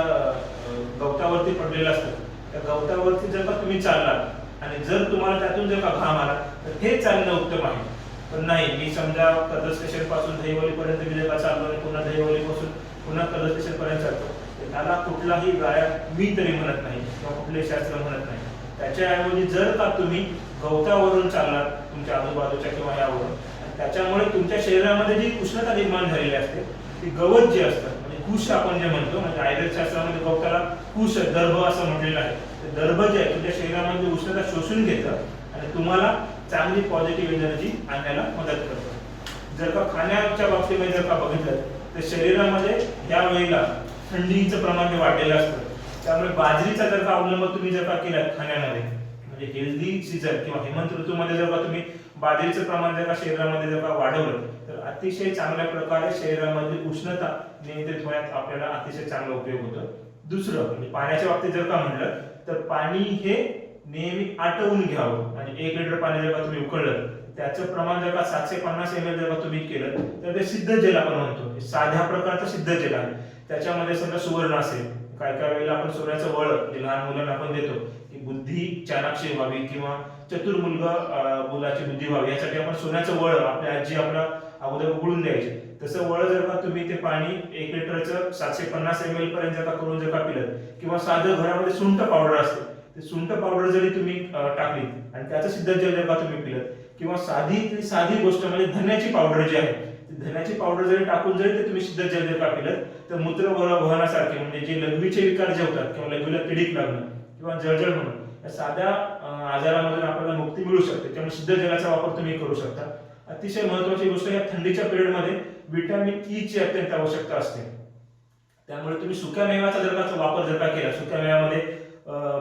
गवतावरती पडलेलं असतं त्या गवतावरती जर का तुम्ही चाललात आणि जर तुम्हाला त्यातून जर का घाम आला तर हे चालणं उत्तम आहे. पण नाही, मी समजा कर्जत स्टेशन पासून दहिवलीपर्यंत मी जर का चाललो आणि पुन्हा दहिवलीपासून पुन्हा कर्जत स्टेशन पर्यंत चालतो, तर त्याला कुठलाही व्यायाम मी तरी म्हणत नाही किंवा कुठलेही शास्त्र म्हणत नाही. त्याच्याऐवजी जर का तुम्ही गवतावरून चाललात तुमच्या आजूबाजूच्या किंवा यावरून, त्याच्यामुळे तुमच्या शरीरामध्ये जी उष्णता निर्माण झालेली असते ती गवत जे असतं म्हणजे कुश आपण जे म्हणतो, म्हणजे आयुर्वेद शास्त्रामध्ये गवताला कुश दर्भ असं म्हटलेलं आहे. ते दर्भ जे आहे तुमच्या शरीरामध्ये उष्णता शोषून घेतं आणि तुम्हाला चांगली पॉझिटिव्ह एनर्जी आणण्याला मदत करतं. जर का खाण्याच्या बाबतीमध्ये जर का बघितलं तर शरीरामध्ये या वेळेला थंडीचं प्रमाण हे वाढलेलं असतं. त्यामुळे बाजरीचा जर का अवलंब तुम्ही जर का केला खाण्यामध्ये, म्हणजे हेल्दी सीझन किंवा हेमंत ऋतूमध्ये जर का तुम्ही बाजरीचं प्रमाण जर का शरीरामध्ये जर का वाढवलं तर अतिशय चांगल्या प्रकारे शरीरामधील उष्णता नियंत्रित होण्यात आपल्याला अतिशय चांगला उपयोग होतो. दुसरं म्हणजे पाण्याच्या बाबतीत जर का म्हणलं तर पाणी हे नेहमी आटवून घ्यावं. म्हणजे 1 लिटर पाणी जर का तुम्ही उकळलं त्याचं प्रमाण जर का 750 ml जर का तुम्ही केलं तर ते सिद्ध जल आपण म्हणतो, साध्या प्रकारचं सिद्ध जल आहे. त्याच्यामध्ये समजा सुवर्ण असेल, काय काय वेळेला आपण सोन्याचं वळ जे लहान मुलांना आपण देतो की बुद्धी चाणाक्षी व्हावी किंवा चतुर मुलाची बुद्धी व्हावी यासाठी आपण सोन्याचं वळ आपल्या आजी आपला अगोदर उकळून द्यायचे. तसं वळ जर का तुम्ही ते पाणी 1 लिटरचं 750 ml पर्यंत जर का करून जर का पिलं किंवा साधं घरामध्ये सुंठ पावडर असते ते सुंठ पावडर जरी तुम्ही टाकली आणि त्याचं सिद्ध जल जर का तुम्ही पिलं किंवा साधी गोष्ट म्हणजे धन्याची पावडर जी आहे धन्याची पावडर जरी टाकून जरी ते तुम्ही सिद्ध जल जर का पिलं तर मूत्र वहनासारखे म्हणजे जे लघवीचे विकार जे होतात किंवा लघवीला किडीक लागणं किंवा जळजळ होणं या साध्या आजारामधून आपल्याला मुक्ती मिळू शकते. त्यामुळे सिद्ध जलाचा वापर तुम्ही करू शकता. अतिशय महत्वाची गोष्ट या थंडीच्या पिरियडमध्ये व्हिटॅमिन ई ची अत्यंत आवश्यकता असते. त्यामुळे तुम्ही सुक्या मेव्याचा जर का वापर जर का केला, सुक्या मेव्यामध्ये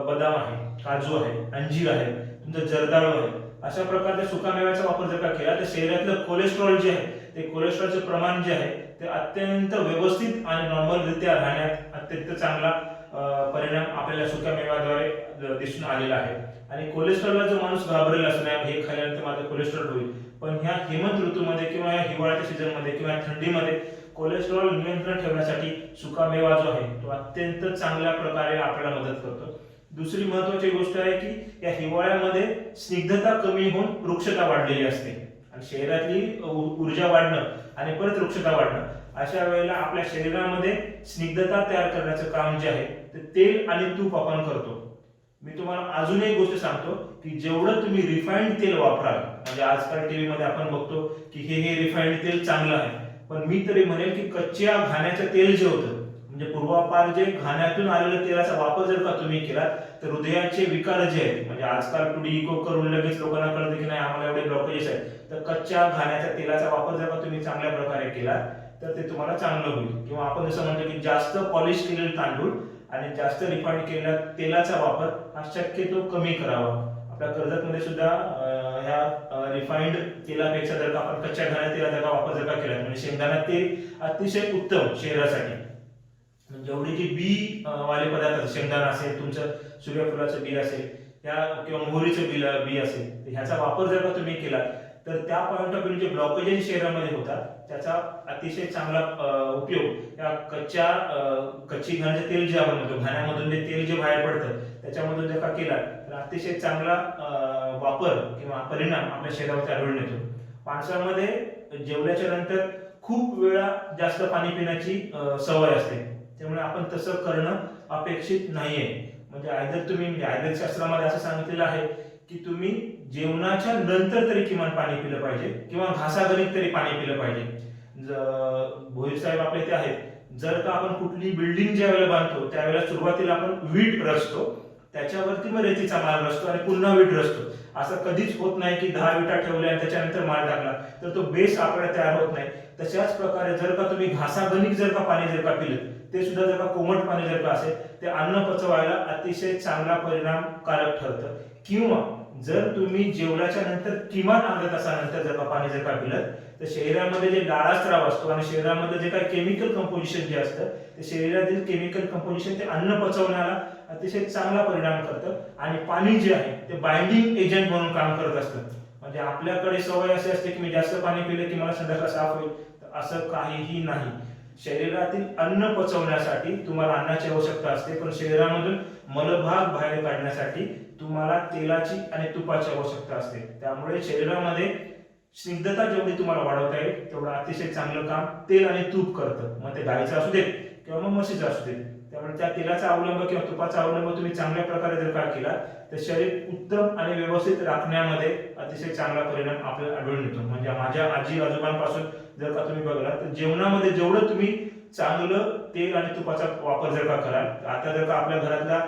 बदाम आहे, काजू आहे, अंजीर आहे, तुमचं जर्दाळू आहे, अशा प्रकारच्या सुका मेव्याचा वापर जर का केला तर शरीरातलं कोलेस्ट्रॉल जे आहे ते कोलेस्ट्रॉलचं प्रमाण जे आहे ते अत्यंत व्यवस्थित आणि नॉर्मलरित्या राहण्यात अत्यंत चांगला परिणाम आपल्याला सुक्या मेव्याद्वारे दिसून आलेला आहे. आणि कोलेस्ट्रॉलला जो माणूस घाबरेल असं नाही हे खाल्ल्यानंतर माझं कोलेस्ट्रॉल होईल, पण ह्या हेमंत ऋतूमध्ये किंवा या हिवाळ्याच्या सीझनमध्ये किंवा थंडीमध्ये कोलेस्ट्रॉल नियंत्रण ठेवण्यासाठी सुका मेवा जो आहे तो अत्यंत चांगल्या प्रकारे आपल्याला मदत करतो. दुसरी महत्वाची गोष्ट आहे की या हिवाळ्यामध्ये स्निग्धता कमी होऊन वृक्षता वाढलेली असते आणि शरीरातली ऊर्जा वाढणं आणि परत वृक्षता वाढणं अशा वेळेला आपल्या शरीरामध्ये स्निग्धता तयार करण्याचं काम जे आहे ते तेल आणि तूप आपण करतो. मी तुम्हाला अजून एक गोष्ट सांगतो की जेवढं तुम्ही रिफाइंड तेल वापराल, म्हणजे आजकाल टीव्ही मध्ये आपण बघतो की हे रिफाइंड तेल चांगलं आहे, पण मी तरी म्हणेल की कच्च्या घाण्याचं तेल जे होतं म्हणजे पूर्वापार जे घाण्यातून आलेल्या तेलाचा वापर जर का तुम्ही केला तर हृदयाचे विकार जे आहेत, म्हणजे आजकाल टुडी इको करून लगेच लोकांना कळतं की नाही आम्हाला एवढे ब्लॉकेजेस आहेत, तर कच्च्या घाण्याच्या तेलाचा वापर जर का तुम्ही चांगल्या प्रकारे केला तर ते तुम्हाला चांगलं होईल. किंवा आपण जसं म्हणतो की जास्त पॉलिश केलेले तांदूळ आणि जास्त रिफाइंड केलेल्या तेलाचा वापर हा शक्यतो कमी करावा. आपल्या कर्जतमध्ये सुद्धा ह्या रिफाइंड तेलापेक्षा जर का आपण कच्च्या घाण्या तेलाचा वापर जर का केला म्हणजे शेंगदाणा तेल अतिशय उत्तम शरीरासाठी. जेवढी जी बी वाले पदार्थ शेंगदाणा असेल, तुमचं सूर्यफुलाचं बी असेल या किंवा मोहरीचं बी असेल, ह्याचा वापर जर का तुम्ही केला तर त्या पॉईंट ऑफ व्ह्यू जे ब्लॉकेजेस शरीरामध्ये होतात त्याचा अतिशय चांगला उपयोग या कच्ची घाण्याचे तेल जे आपण म्हणतो घाण्यामधून जे तेल जे बाहेर पडतं त्याच्यामधून जर का केला तर अतिशय चांगला वापर किंवा परिणाम आपल्या शरीरावरती आढळून येतो. माणसामध्ये जेवल्याच्या नंतर खूप वेळा जास्त पाणी पिण्याची सवय असते, त्यामुळे आपण तसं करणं अपेक्षित नाहीये. म्हणजे आयदर तुम्ही आयुर्वेद शास्त्रामध्ये असं सांगितलेलं आहे की तुम्ही जेवणाच्या नंतर तरी किमान पाणी पिलं पाहिजे किंवा घासाघणीत तरी पाणी पिलं पाहिजे. भोईर साहेब आपले ते आहेत, जर का आपण कुठली बिल्डिंग ज्या वेळेला बांधतो त्यावेळेला सुरुवातीला आपण वीट रचतो, त्याच्यावरती मग रेतीचा माल रचतो आणि पुन्हा वीट रचतो. असं कधीच होत नाही की 10 विटा ठेवल्या आणि त्याच्यानंतर माल टाकला तर तो बेस आपल्याला तयार होत नाही. तशाच प्रकारे जर का तुम्ही घासाघणीत जर का पाणी जर का पिलं ते सुद्धा जर का कोमट पाणी जर का असेल ते अन्न पचवायला अतिशय चांगला परिणामकारक ठरतं. किंवा जर तुम्ही जेवणाच्या नंतर किमान अर्ध्या तासानंतर जर का पाणी जर का पिलं तर शरीरामध्ये जे लाळास्राव असतो आणि शरीरामध्ये जे काही केमिकल कंपोजिशन जे असतं ते शरीरातील केमिकल कंपोजिशन ते अन्न पचवण्याला अतिशय चांगला परिणाम करतं. आणि पाणी जे आहे ते बाइंडिंग एजंट म्हणून काम करत असतं. म्हणजे आपल्याकडे सवय अशी असते की मी जास्त पाणी पिले की मला संध्याकाळ साफ होईल, तर असं काहीही नाही. शरीरातील अन्न पचवण्यासाठी तुम्हाला अन्नाची आवश्यकता असते, पण शरीरामधून मलभाग बाहेर काढण्यासाठी तुम्हाला तेलाची आणि तुपाची आवश्यकता असते. त्यामुळे शरीरामध्ये स्निग्धता जेवढी तुम्हाला वाढवता येईल तेवढं अतिशय चांगलं काम तेल आणि तूप करतं. मग ते गाईचं असू देत किंवा मग म्हशीचं असू देत. त्यामुळे त्या तेलाचा अवलंब किंवा तुपाचा अवलंब तुम्ही चांगल्या प्रकारे जर का केला तर शरीर उत्तम आणि व्यवस्थित राखण्यामध्ये अतिशय चांगला परिणाम आपल्याला आढळून येतो. म्हणजे माझ्या आजी आजोबांपासून जर का तुम्ही बघला तर जेवणामध्ये जेवढं तुम्ही चांगलं तेल आणि तुपाचा वापर जर का कराल, आता जर का आपल्या घरातल्या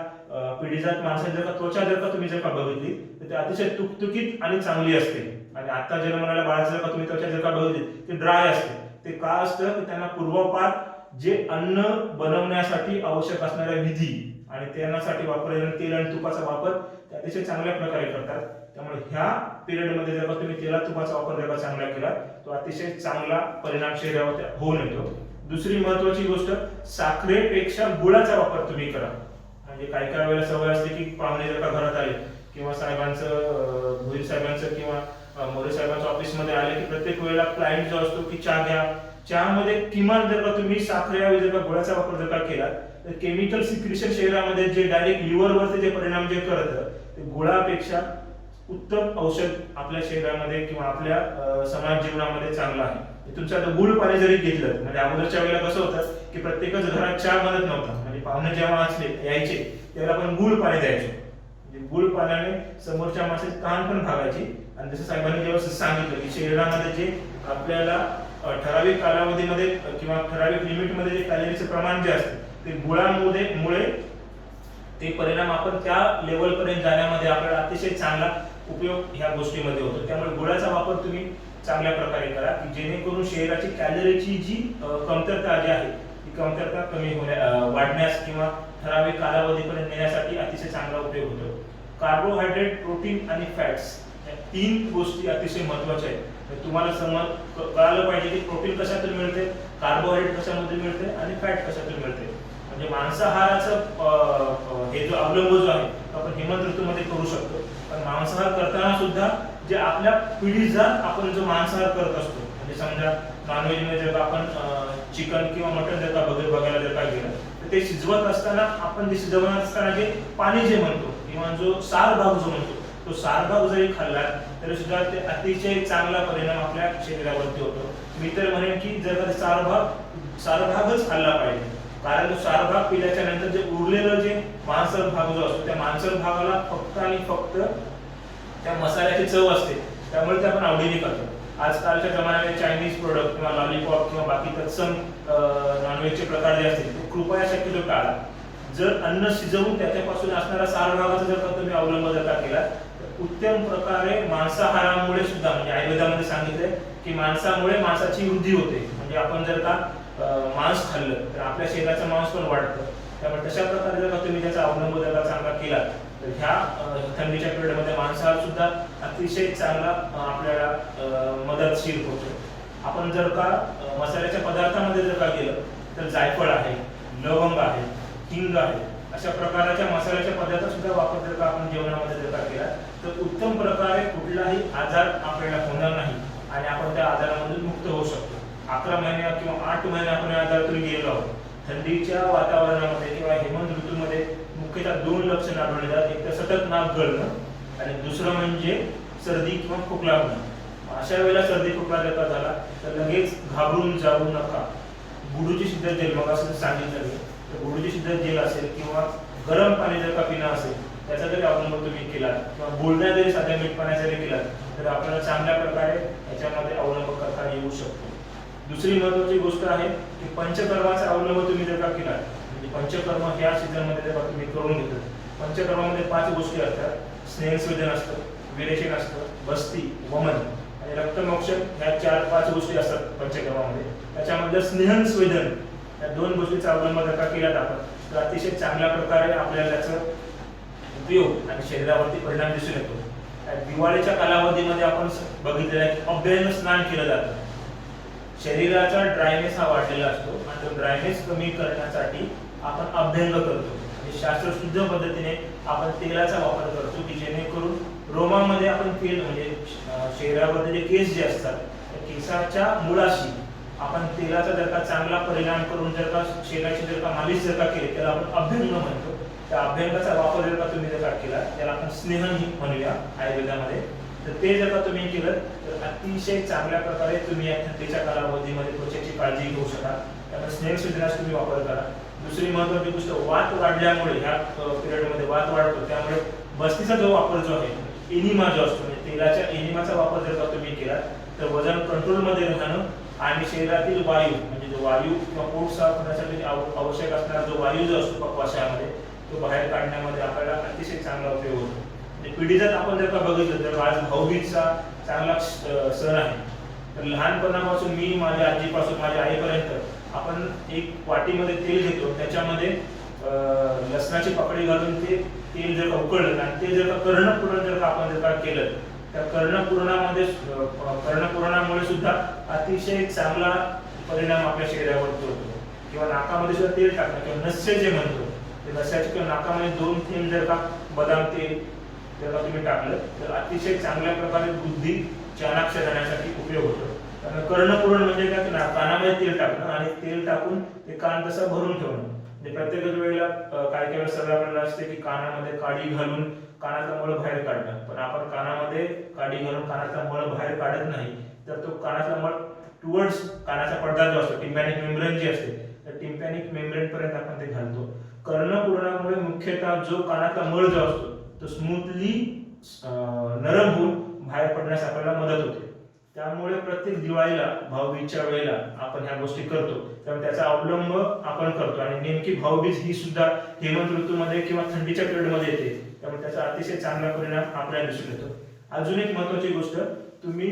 पिढीजात माणसांची जर का त्वचा जर का तुम्ही जर का बघितली तर ते अतिशय तुकतुकीत आणि चांगली असते. आणि आता जन्मलेल्या बाळाचं जर का तुम्ही त्वचा जर का बघितली ते ड्राय असते. ते का असतं की त्यांना पूर्वपार जे अन्न बनवण्यासाठी आवश्यक असणाऱ्या विधी आणि त्यांच्यासाठी वापरलेल्या तेल आणि तुपाचा वापर ते अतिशय चांगल्या प्रकारे करतात. त्यामुळे ह्या पिरियडमध्ये जर का तुम्ही तेला तुपाचा वापर जर का चांगला केला तो अतिशय चांगला परिणाम शरीरावर होऊन येतो. दुसरी महत्वाची गोष्ट, साखरेपेक्षा गुळाचा वापर तुम्ही करा. म्हणजे काही काही वेळेला सवय असते की पाहुणे जर का घरात आले किंवा साहेबांचं भोईर साहेबांचं किंवा मोरे साहेबांच्या ऑफिसमध्ये आले की प्रत्येक वेळेला क्लायंट जो असतो की चहा घ्या, चहामध्ये किमान जर का तुम्ही साखरेऐवजी जर का गुळाचा वापर जर का केला तर केमिकल सिक्रेशन शरीरामध्ये जे डायरेक्ट लिव्हरवरचे जे परिणाम जे करतं ते गुळापेक्षा उत्तम औषध आपल्या शरीरामध्ये किंवा आपल्या समाज जीवनामध्ये चांगलं आहे. तुमचं आता गुळ पाणी जरी घेतलं म्हणजे अगोदरच्या वेळेला कसं होतं की प्रत्येकच घरात चहा बनत नव्हता. म्हणजे पाहुणे जेव्हा असले यायचे त्याला आपण गुळ पाणी द्यायचो. म्हणजे गुळ पाण्याने समोरच्या माणसाची तहान पण भागायची. आणि जसं साहेबांनी जेव्हा सांगितलं की शरीरामध्ये जे आपल्याला ठराविक कालावधीमध्ये किंवा ठराविक लिमिटमध्ये जे कॅलरीचं प्रमाण जे असते ते गुळामुळे ते परिणाम आपण त्या लेवल पर्यंत जाण्यामध्ये आपल्याला अतिशय चांगला उपयोग ह्या गोष्टीमध्ये होतो. त्यामुळे गुळाचा वापर तुम्ही चांगल्या प्रकारे करा की जेणेकरून शरीराची कॅलरीची जी कमतरता जी आहे ती कमतरता कमी वाढण्यास किंवा ठराविक कालावधीपर्यंत नेण्यासाठी अतिशय चांगला उपयोग होतो. कार्बोहायड्रेट, प्रोटीन आणि फॅट्स या तीन गोष्टी अतिशय महत्वाच्या आहेत. तुम्हाला कळालं पाहिजे की प्रोटीन कशातून मिळते, कार्बोहायड्रेट कशामधून मिळते आणि फॅट कशातून मिळते. म्हणजे मांसाहाराचं हे जो अवलंब जो आहे आपण हेमंत ऋतूमध्ये करू शकतो. पण मांसाहार करताना सुद्धा जे आपल्या पिढीजात आपण जो मांसाहार करत असतो म्हणजे समजा नॉनव्हेज मध्ये जर आपण चिकन किंवा मटन जर का बघायला जर का गेलं तर ते शिजवत असताना आपण जे शिजवत असताना जे पाणी जे म्हणतो किंवा जो सार भाग जो म्हणतो तो सार भाग जरी खाल्ला तरी सुद्धा ते अतिशय चांगला परिणाम आपल्या शरीरावरती होतो. मी तर म्हणेन की जर का सार भागच खाल्ला पाहिजे. कारण तो सार भाग पिल्याच्या नंतर जे उरलेलं जे मांसल भाग जो असतो त्या मांसल भागाला फक्त आणि फक्त त्या मसाल्याची चव असते. त्यामुळे ते आपण आवडीने करतो. आजकालच्या जमान्यामध्ये चायनीज प्रोडक्ट किंवा लॉलीपॉप किंवा बाकी तत्सम नॉनव्हेजचे प्रकार जे असतील ते कृपया शक्यतो टाळा. जर अन्न शिजवून त्याच्यापासून असणारा सार भागाचा जर का तुम्ही अवलंब जर का केला तर उत्तम प्रकारे मांसाहारामुळे सुद्धा म्हणजे आयुर्वेदामध्ये सांगितलंय की मांसामुळे मांसाची वृद्धी होते. म्हणजे आपण जर का मांस खाल्लं तर आपल्या शरीराचं मांस पण वाढतं. त्यामुळे तशा प्रकारे जर का तुम्ही त्याचा अवलंब जर का चांगला केला तर ह्या थंडीच्या पिरियडमध्ये मांसाहार सुद्धा अतिशय चांगला आपल्याला मदतशीर होतो. आपण जर का मसाल्याच्या पदार्थामध्ये जर का गेलं तर जायफळ आहे, लवंग आहे, हिंग आहे, अशा प्रकारच्या मसाल्याच्या पदार्थ सुद्धा वापर जर का आपण जेवणामध्ये जर का केला तर उत्तम प्रकारे कुठलाही आजार आपल्याला होणार नाही आणि आपण त्या आजारामधून मुक्त होऊ शकतो. 11 महिने किंवा 8 महिने आपण या आजारातून गेलो आहोत. थंडीच्या वातावरणामध्ये किंवा हेमंत ऋतूमध्ये मुख्यतः 2 लक्षणं आढळून येतात. एक तर सतत नाक गळणं आणि दुसरं म्हणजे सर्दी किंवा खोकला होणं. अशा वेळेला सर्दी खोकला जर का झाला तर लगेच घाबरून जाऊ नका. गुडूची सिद्ध जेल मग असं सांगितलं मी तर गुडूची सिद्ध जेल असेल किंवा गरम पाणी जर का पिणं असेल त्याचा जरी अवलंब तुम्ही केला किंवा बोलण्या जरी साध्या मीठ पाण्याचा जरी केला तर आपल्याला चांगल्या प्रकारे याच्यामध्ये अवलंब करता येऊ शकतो. दुसरी महत्वाची गोष्ट आहे की पंचकर्माचा अवलंब तुम्ही जर का केला म्हणजे पंचकर्म ह्या सीझनमध्ये जर का तुम्ही करून घेतलं. पंचकर्मामध्ये 5 गोष्टी असतात. स्नेहस्वेदन असतं, विरेचन असतं, बस्ती, वमन आणि रक्तमोक्षण ह्या 4-5 गोष्टी असतात पंचकर्मामध्ये. त्याच्यामध्ये स्नेहस्वेदन या 2 गोष्टीचा अवलंब जर का केला आपण तर अतिशय चांगल्या प्रकारे आपल्याला त्याचा उपयोग आणि शरीरावरती परिणाम दिसून येतो. दिवाळीच्या कालावधीमध्ये आपण बघितलेलं आहे की अभ्यंग स्नान केलं जातं. शरीराचा ड्रायनेस हा वाढलेला असतो आणि तो ड्रायनेस कमी करण्यासाठी आपण अभ्यंग करतो. म्हणजे शास्त्रशुद्ध पद्धतीने आपण तेलाचा वापर करतो की जेणेकरून रोमामध्ये आपण तेल म्हणजे शरीरावरचे जे केस जे असतात त्या केसाच्या मुळाशी आपण तेलाचा जर का चांगला परिणाम करून जर का शरीराची जर का मालिश जर का केली त्याला आपण अभ्यंग म्हणतो. त्या अभ्यंगाचा वापर जर का तुम्ही जर का केला त्याला आपण स्नेहही म्हणूया आयुर्वेदामध्ये. तर ते जर का तुम्ही केलं तर अतिशय चांगल्या प्रकारे तुम्ही या थंडीच्या कालावधीमध्ये त्वचेची काळजी घेऊ शकाल. त्यामुळे स्नेक सिद्धनाश तुम्ही वापर करा. दुसरी महत्त्वाची गोष्ट, वात वाढल्यामुळे ह्या पिरियडमध्ये वात वाढतो, त्यामुळे बस्तीचा जो वापर जो आहे, एनिमा जो असतो म्हणजे तेलाच्या एनिमाचा वापर जर का तुम्ही केला तर वजन कंट्रोलमध्ये राहणं आणि शरीरातील वायू म्हणजे जो वायू किंवा पोट साफ करण्यासाठी आवश्यक असणारा जो वायू जो असतो पक्वाशयामध्ये तो बाहेर काढण्यामध्ये आपल्याला अतिशय चांगला उपयोग होतो. म्हणजे पिढीजात आपण जर का बघितलं तर आज भाऊबीजचा चांगला सण आहे. तर लहानपणापासून मी माझ्या आजीपासून माझ्या आईपर्यंत आपण एक वाटीमध्ये तेल घेतो, त्याच्यामध्ये लसणाची पाकळी घालून ते तेल जर का उकळलं आणि ते जर का कर्णपूरण जर का आपण जर का केलं त्या कर्णपुराणामुळे सुद्धा अतिशय चांगला परिणाम आपल्या शरीरावरती होतो. किंवा नाकामध्ये सुद्धा तेल टाकणं किंवा नस्य जे म्हणतो ते नस्याचे किंवा नाकामध्ये 2 थेंब जर का बदाम तेल जर का तुम्ही टाकलं तर अतिशय चांगल्या प्रकारे बुद्धी चाणाक्ष जाण्यासाठी उपयोग होतो. कारण कर्णपुरण म्हणजे काय, कानामध्ये तेल टाकणं आणि तेल टाकून ते कान तसं भरून ठेवणं. म्हणजे प्रत्येक वेळेला काय काय सगळं आपल्याला असते की कानामध्ये काडी घालून कानाचा मळ बाहेर काढणं, पण आपण कानामध्ये काडी घालून कानाचा मळ बाहेर काढत नाही, तर तो कानाचा मळ टुवर्ड्स कानाचा पडदा जो असतो टिम्पॅनिक मेम्ब्रेन जी असते तर टिम्पॅनिक मेम्ब्रेन पर्यंत आपण ते घालतो. कर्णपुरणामुळे मुख्यतः जो कानाचा मळ जो असतो तो स्मूथली नरम होऊन बाहेर पडण्यास आपल्याला मदत होते. त्यामुळे प्रत्येक दिवाळीला भाऊबीजच्या वेळेला आपण ह्या गोष्टी करतो, त्यामुळे त्याचा अवलंब आपण करतो. आणि नेमकी भाऊबीज ही सुद्धा हेमंत ऋतूमध्ये किंवा थंडीच्या पिरियडमध्ये येते, त्यामुळे त्याचा अतिशय चांगला परिणाम आपल्याला दिसून येतो. अजून एक महत्वाची गोष्ट, तुम्ही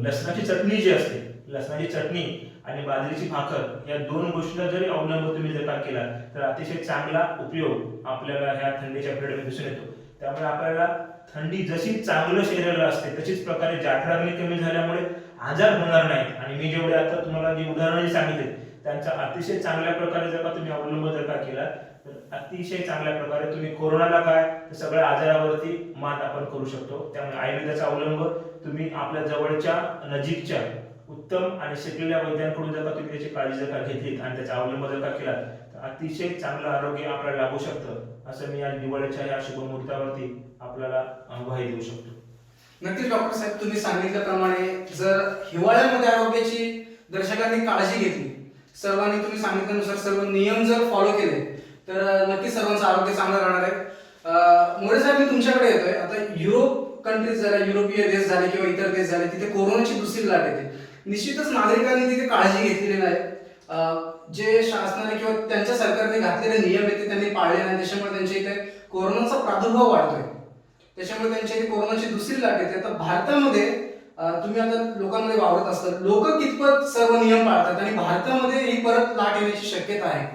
लसणाची चटणी जी असते, लसणाची चटणी आणि बाजरीची भाकर या 2 गोष्टींचा जरी अवलंब तुम्ही जर का केला तर अतिशय चांगला उपयोग आपल्याला ह्या थंडीच्या पिरियडमध्ये दिसून येतो. त्यामुळे आपल्याला थंडी जशी चांगलं शरीराला असते तशीच प्रकारे जाठराग्नी कमी झाल्यामुळे आजार होणार नाहीत. आणि मी जेवढे आता तुम्हाला जी उदाहरणं सांगितली त्यांचा अतिशय चांगल्या प्रकारे जर का तुम्ही अवलंब जर का केला तर अतिशय चांगल्या प्रकारे तुम्ही कोरोनाला काय तर सगळ्या आजारावरती मात आपण करू शकतो. त्यामुळे आयुर्वेदाचा अवलंब तुम्ही आपल्या जवळच्या नजीकच्या उत्तम आणि शिकलेल्या वैद्यांकडून जर का तुम्ही त्याची काळजी जर का घेतलीत आणि त्याचा अवलंब जर का केला तर अतिशय चांगलं आरोग्य आपल्याला लाभू शकतं, असं मी या दिवाळीच्या या शुभ मुहूर्तावरती आपल्याला ग्वाही देऊ शकतो. नक्कीच डॉक्टर साहेब, तुम्ही सांगितल्याप्रमाणे जर हिवाळ्यामध्ये आरोग्याची दर्शकांनी काळजी घेतली, सर्वांनी तुम्ही सांगितल्यानुसार सर्व नियम जर फॉलो केले तर नक्कीच सर्वांचं आरोग्य चांगलं राहणार आहे. मोरे साहेब, मी तुमच्याकडे येतोय. आता युरोप कंट्रीज झाल्या, युरोपीय देश झाले किंवा इतर देश झाले, तिथे कोरोनाची दुसरी लाट येते. निश्चितच नागरिकांनी तिथे काळजी घेतलेली नाही. जे शासनाने किंवा त्यांच्या सरकारने घातलेले नियम आहेत ते त्यांनी पाळले नाही, त्याच्यामुळे त्यांच्या इथे कोरोनाचा प्रादुर्भाव वाढतोय. त्याच्यामुळे त्यांच्या इथे कोरोनाची दुसरी लाट येते. आता भारतामध्ये तुम्ही आता लोकांमध्ये वावरत असतात, लोक कितपत सर्व नियम पाळतात आणि भारतामध्ये ही परत लाट येण्याची शक्यता आहे?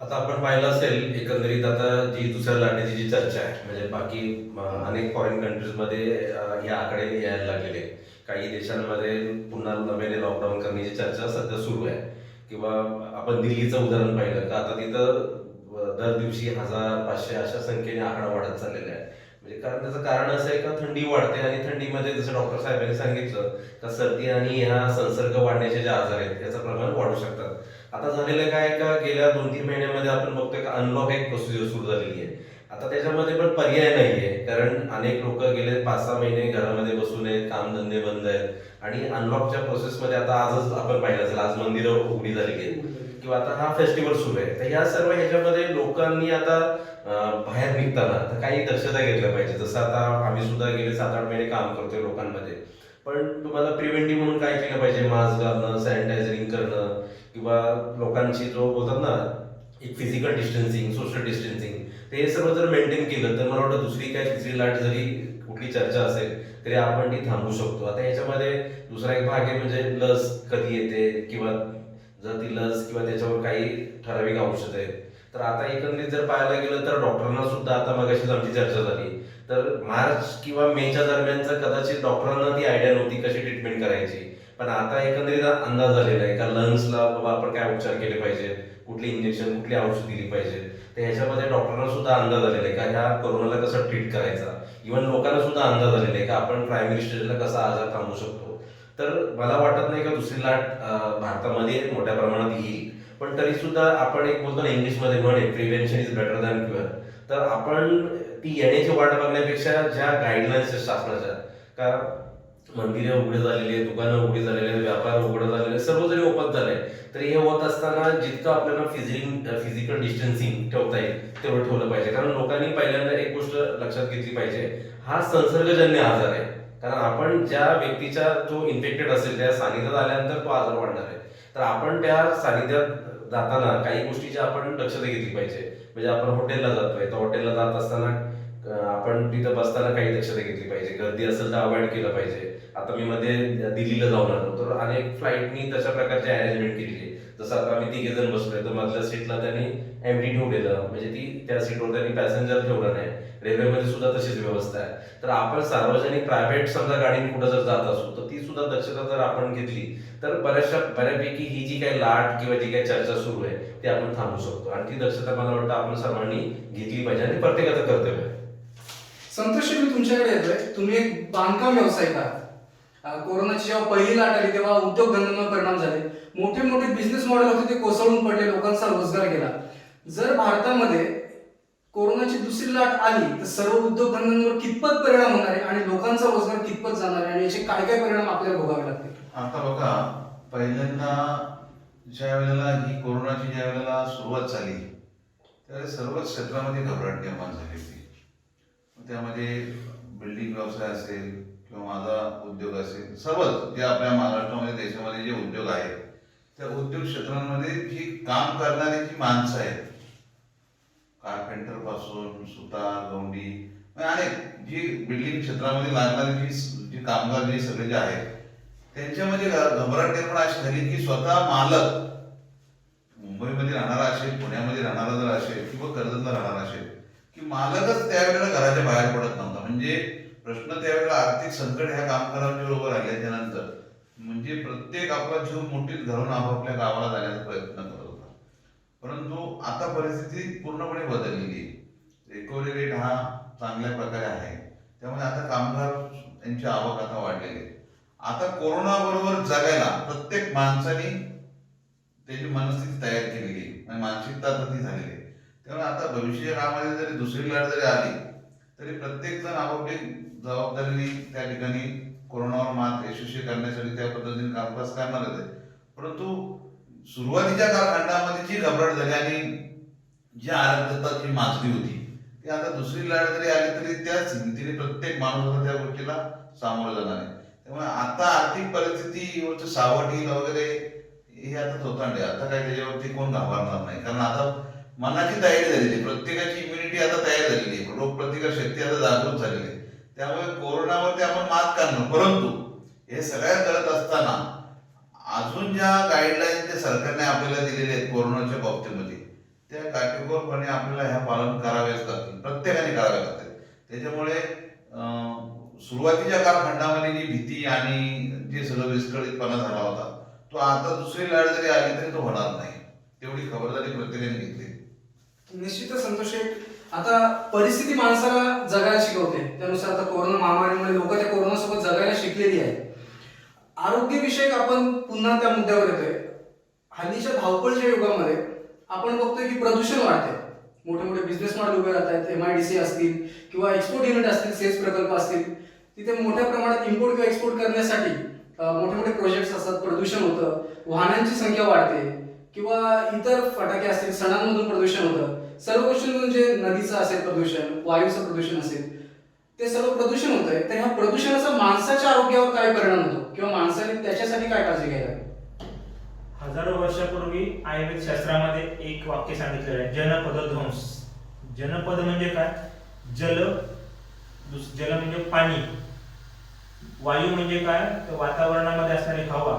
आता आपण पाहिलं असेल एकंदरीत आता जी दुसऱ्या लाटेची जी चर्चा आहे म्हणजे बाकी अनेक फॉरेन कंट्रीजमध्ये हे आकडे यायला लागलेले. काही देशांमध्ये पुन्हा नव्याने लॉकडाऊन करण्याची चर्चा सध्या सुरू आहे. किंवा आपण दिल्लीचं उदाहरण पाहिलं का आता तिथं दर दिवशी 1000-500 अशा संख्येने आकडा वाढत चाललेला आहे. म्हणजे कारण त्याचं कारण असं आहे का थंडी वाढते आणि थंडीमध्ये जसं डॉक्टर साहेबांनी सांगितलं का सर्दी आणि ह्या संसर्ग वाढण्याचे जे आजार आहेत याचं प्रमाण वाढू शकतात. आता झालेलं काय का गेल्या 2-3 महिन्यामध्ये आपण बघतोय का अनलॉक एक प्रोसिजर सुरू झालेली आहे. आता त्याच्यामध्ये पण पर्याय नाहीये, कारण अनेक लोक गेले 5-6 महिने घरामध्ये बसून आहेत, कामधंदे बंद आहेत आणि अनलॉकच्या प्रोसेसमध्ये आता आजच आपण पाहिलं असेल आज मंदिरं उघडी झालेली आहेत किंवा आता हा फेस्टिवल सुरू आहे. तर ह्या सर्व ह्याच्यामध्ये लोकांनी आता बाहेर निघताना तर काही दक्षता घेतल्या पाहिजे. जसं आता आम्ही सुद्धा गेले 7-8 महिने काम करतोय लोकांमध्ये, पण तुम्हाला प्रिव्हेंटिव्ह म्हणून काय केलं पाहिजे, मास्क घालणं, सॅनिटायझरिंग करणं किंवा लोकांची जो बोलतात ना एक फिजिकल डिस्टन्सिंग, सोशल डिस्टन्सिंग, ते सर्व जर मेंटेन केलं तर मला वाटतं दुसरी काय तिसरी लाट जरी कुठली चर्चा असेल तरी आपण ती थांबवू शकतो. आता याच्यामध्ये दुसरा एक भाग आहे म्हणजे लस कधी येते किंवा जर ती लस किंवा त्याच्यावर काही ठराविक औषध आहेत. तर आता एकंदरीत जर पाहायला गेलं तर डॉक्टरांना सुद्धा आता मगाशीच आमची चर्चा झाली तर मार्च किंवा मेच्या दरम्यानचं कदाचित डॉक्टरांना ती आयडिया नव्हती कशी ट्रीटमेंट करायची, पण आता एकंदरीत अंदाज झालेला आहे का लंग्सला बाबा आपण काय उपचार केले पाहिजे, कुठली इंजेक्शन कुठली औषध दिली पाहिजे. तर ह्याच्यामध्ये डॉक्टरांना सुद्धा अंदाज आलेला आहे का ह्या कोरोनाला कसं ट्रीट करायचा. इव्हन लोकांना सुद्धा अंदाज आलेला आहे का आपण प्रायमरी स्टेजला कसा आजार थांबवू शकतो. तर मला वाटत नाही का दुसरी लाट भारतामध्ये मोठ्या प्रमाणात येईल, पण तरी सुद्धा आपण एक बोलतो ना इंग्लिशमध्ये म्हणे prevention is better than cure. तर आपण ती येण्याची वाट बघण्यापेक्षा ज्या गाईडलाईन्स आहेत शासनाच्या, का मंदिरे उघडे झालेली आहे, दुकानं उघडी झालेली आहेत, व्यापार उघडं झालेले आहे, सर्व जरी ओपन झालंय तरी हे होत असताना जितकं आपल्याला फिजिकल डिस्टन्सिंग ठेवता येईल तेवढं ठेवलं पाहिजे. कारण लोकांनी पहिल्यांदा एक गोष्ट लक्षात घेतली पाहिजे, हा संसर्गजन्य आजार आहे. कारण आपण ज्या व्यक्तीच्या जो इन्फेक्टेड असेल त्या सानिध्यात आल्यानंतर तो आजार वाढणार आहे. तर आपण त्या सानिध्यात जाताना काही गोष्टीची आपण दक्षता घेतली पाहिजे. म्हणजे आपण हॉटेलला जातोय तर हॉटेलला जात असताना आपण तिथं बसताना काही दक्षता घेतली पाहिजे. गर्दी असेल तर अवॉइड केलं पाहिजे. आता मी मध्ये दिल्लीला जाऊन आलो तर अनेक फ्लाईटनी तशा प्रकारची अरेंजमेंट केली. जसं आता आम्ही 3 जण बसलोय तर मधल्या सीटला त्यांनी एम्प्टी ठेवलेलं, म्हणजे ती त्या सीटवर त्यांनी पॅसेंजर ठेवलं नाही. रेल्वेमध्ये सुद्धा तशीच व्यवस्था आहे. तर आपण सार्वजनिक प्रायव्हेट समजा गाडीने कुठं जर जात असू तर ती सुद्धा दक्षता जर आपण घेतली तर बऱ्यापैकी ही जी काही लाट किंवा जी काही चर्चा सुरू आहे ती आपण थांबवू शकतो. आणि ती दक्षता मला वाटतं आपण सर्वांनी घेतली पाहिजे आणि प्रत्येकाचं कर्तव्य आहे. संतोष, मी तुमच्याकडे येतोय. तुम्ही एक बांधकाम व्यावसायिक आहात. कोरोनाची जेव्हा पहिली लाट आली तेव्हा उद्योगधंद्यांवर परिणाम झाले. मोठे मोठे बिझनेस मॉडेल होते ते कोसळून पडले, लोकांचा रोजगार गेला. जर भारतामध्ये कोरोनाची दुसरी लाट आली तर सर्व उद्योगधंद्यांवर कितपत परिणाम होणार आहे आणि लोकांचा रोजगार कितपत जाणार आहे आणि याचे काय काय परिणाम आपल्याला भोगावे लागतील? आता बघा, पहिल्यांदा ज्या वेळेला ही कोरोनाची ज्या वेळेला सुरुवात झाली त्यावेळेस सर्वच क्षेत्रामध्ये घबराट निर्माण झाली होती. त्यामध्ये बिल्डिंग व्यवसाय असेल किंवा माझा उद्योग असेल, सर्वच जे आपल्या महाराष्ट्रामध्ये देशामध्ये जे उद्योग आहेत त्या उद्योग क्षेत्रांमध्ये जी काम करणारी जी माणसं आहेत, कारपेंटर पासून सुतार, गवंडी, अनेक जी बिल्डिंग क्षेत्रामध्ये लागणारी जी कामगार जे सगळे जे आहेत त्यांच्यामध्ये घबराट निर्माण अशी झाली की स्वतः मालक मुंबईमध्ये राहणारा असेल, पुण्यामध्ये राहणारा जर असेल किंवा कर्जतला राहणारा असेल की मालकच त्यावेळेला घराच्या बाहेर पडत नव्हता. म्हणजे प्रश्न त्यावेळेला आर्थिक संकट ह्या कामगारांच्या बरोबर आल्याच्या नंतर म्हणजे प्रत्येक आपला जीव मुठीत घालून आपापल्या गावाला जाण्याचा प्रयत्न करत होता. परंतु आता परिस्थिती पूर्णपणे बदललेली आहे. रिकव्हरी रेट हा चांगल्या प्रकारे आहे. त्यामुळे आता कामगार यांची आवक आता वाढलेली आहे. आता कोरोना बरोबर जगायला प्रत्येक माणसाने त्याची मनस्थिती तयार केलेली आहे, मानसिकता आता ती झालेली आहे. त्यामुळे आता भविष्य काळामध्ये जरी दुसरी लाट जरी आली तरी प्रत्येक जण आपापली जबाबदारीने त्या ठिकाणी कोरोनावर मात यशस्वी करण्यासाठी त्या पद्धतीने कामकाज करणारच आहे. परंतु सुरुवातीच्या कालखंडामध्ये जी घबराट झाली आणि जी आरोग्याची माचली होती ती आता दुसरी लाट जरी आली तरी त्याच हिमतीने प्रत्येक माणूस आता त्या गोष्टीला सामोरं जाणार आहे. त्यामुळे आता आर्थिक परिस्थितीवरचं सावट वगैरे हे आता थोतांडे, आता काय त्याच्यावरती कोण घाबरणार नाही. कारण आता मनाची तयारी झालेली आहे, प्रत्येकाची इम्युनिटी आता तयार झालेली आहे, रोगप्रतिकार शक्ती आता जागृत झालेली आहे. त्यामुळे कोरोनावरती आपण मात करणार. परंतु हे सगळ्या करत असताना अजून ज्या गाईडलाईन त्या सरकारने आपल्याला दिलेल्या आहेत कोरोनाच्या बाबतीमध्ये त्या काटेकोरपणे आपल्याला ह्या पालन करावेच लागतील, प्रत्येकाने करावे लागतील. त्याच्यामुळे सुरुवातीच्या कालखंडामध्ये जी भीती आणि जे सगळं विस्कळीतपणा झाला होता तो आता दुसरी लाट जरी आली तरी तो होणार नाही. तेवढी खबरदारी प्रत्येकाने घेतली. निश्चितच संतोष, आता परिस्थिती माणसाला जगायला शिकवते. त्यानुसार आता कोरोना महामारीमुळे लोक त्या कोरोनासोबत जगायला शिकलेली आहेत. आरोग्यविषयक आपण पुन्हा त्या मुद्द्यावर येतोय. हल्लीच्या धावपळीच्या युगामध्ये आपण बघतोय की प्रदूषण वाढते. मोठे मोठे बिझनेस मॉडेल उभे राहत आहेत. MIDC असतील किंवा एक्सपोर्ट युनिट असतील, सेल्स प्रकल्प असतील, तिथे मोठ्या प्रमाणात इम्पोर्ट किंवा एक्सपोर्ट करण्यासाठी मोठे मोठे प्रोजेक्ट्स असतात. प्रदूषण होतं, वाहनांची संख्या वाढते किंवा इतर फटाके असतील, सणांमधून प्रदूषण होतं. सर्व गोष्टींमधून जे नदीचं असेल प्रदूषण, वायूचं प्रदूषण असेल, ते सर्व प्रदूषण होतंय. तर ह्या प्रदूषणाचा माणसाच्या आरोग्यावर काय परिणाम होतो किंवा माणसाने त्याच्यासाठी काय काळजी घ्यायला? हजारो वर्षापूर्वी आयुर्वेद शास्त्रामध्ये एक वाक्य सांगितलेलं आहे, जनपद ध्वंस. जनपद म्हणजे काय? जल म्हणजे पाणी, वायू म्हणजे काय? तर वातावरणामध्ये असणारी हवा,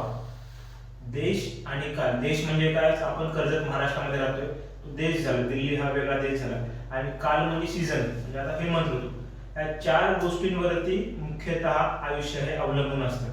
देश आणि काल. देश म्हणजे काय? आपण कर्जत महाराष्ट्रामध्ये राहतोय, तो देश झाला. दिल्ली हा वेगळा देश झाला. आणि काल म्हणजे सीझन, म्हणजे आता हेमंत ऋतू. या 4 गोष्टींवरती मुख्यतः आयुष्य हे अवलंबून असतं.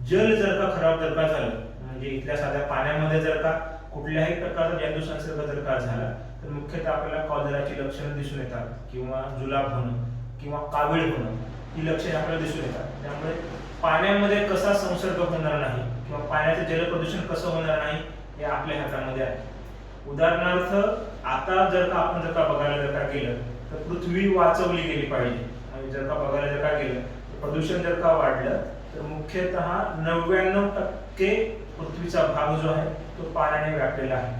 जल जर का खराब जर का झालं, म्हणजे इथल्या साध्या पाण्यामध्ये जर का कुठल्याही प्रकारचा जंतू संसर्ग जर का झाला तर मुख्यतः आपल्याला कॉलराची लक्षणं दिसून येतात किंवा जुलाब होणं किंवा कावीळ होणं, ही लक्षणे आपल्याला दिसून येतात. त्यामुळे पाण्यामध्ये कसा संसर्ग होणार नाही किंवा पाण्याचं जलप्रदूषण कसं होणार नाही हे आपल्या हातामध्ये आहे. उदाहरणार्थ आता जर का बघायला जर का गेलं तर पृथ्वी वाचवली गेली पाहिजे. आणि जर का बघायला जर का गेलं तर प्रदूषण जर का वाढलं तर मुख्यतः 99% पृथ्वीचा भाग जो आहे तो पाण्याने व्यापलेला आहे.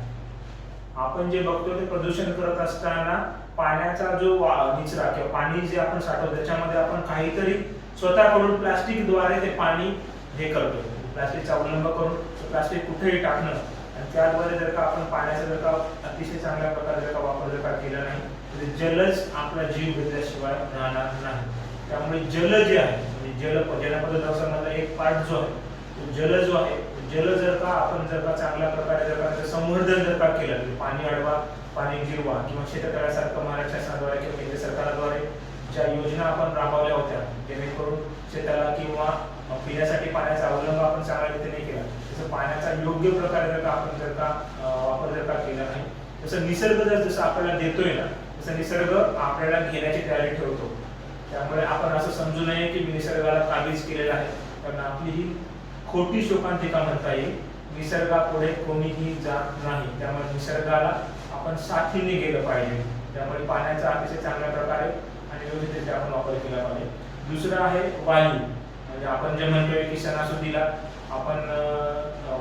आपण जे बघतो ते प्रदूषण करत असताना पाण्याचा जो निचरा किंवा पाणी जे आपण साठवतो त्याच्यामध्ये आपण काहीतरी स्वतःकडून प्लास्टिकद्वारे ते पाणी हे करतो. प्लास्टिकचा अवलंब करून प्लास्टिक कुठेही टाकणं आणि त्याद्वारे जर का आपण पाण्याचा जर का अतिशय चांगल्या प्रकारे जर का वापर जर का केला नाही तर जलच आपला जीव घेतल्याशिवाय राहणार नाही. त्यामुळे जल जे आहे म्हणजे जलपदार्थामधला एक पार्ट जो आहे तो जल जो आहे जल जर का आपण जर का चांगल्या प्रकारे जर का संवर्धन जर का केलं पाणी अडवा पाणी जिरवा किंवा शेततळ्यासारखं महाराष्ट्र शासनाद्वारे किंवा केंद्र सरकारद्वारे ज्या योजना आपण राबवल्या होत्या जेणेकरून शेताला किंवा पिण्यासाठी पाण्याचा अवलंब आपण चांगल्या रीतीने केला तसं पाण्याचा योग्य प्रकारे जर का आपण जर का वापर जर का केला नाही तसं निसर्ग जसं आपल्याला देतोय ना तसं निसर्ग आपल्याला घेण्याची तयारी ठेवतो. त्यामुळे आपण असं समजू नये की मी निसर्गाला काबीज केलेला आहे कारण आपली ही खोटी शोकांतिका म्हणता येईल. निसर्गापुढे कोणीही जात नाही. त्यामुळे निसर्गाला आपण साथीने गेलं पाहिजे. त्यामुळे पाण्याचा अतिशय चांगल्या प्रकारे आणि व्यवस्थित आपण वापर केला पाहिजे. दुसरं आहे वायू. म्हणजे आपण जे म्हणतोय की सणासुदीला आपण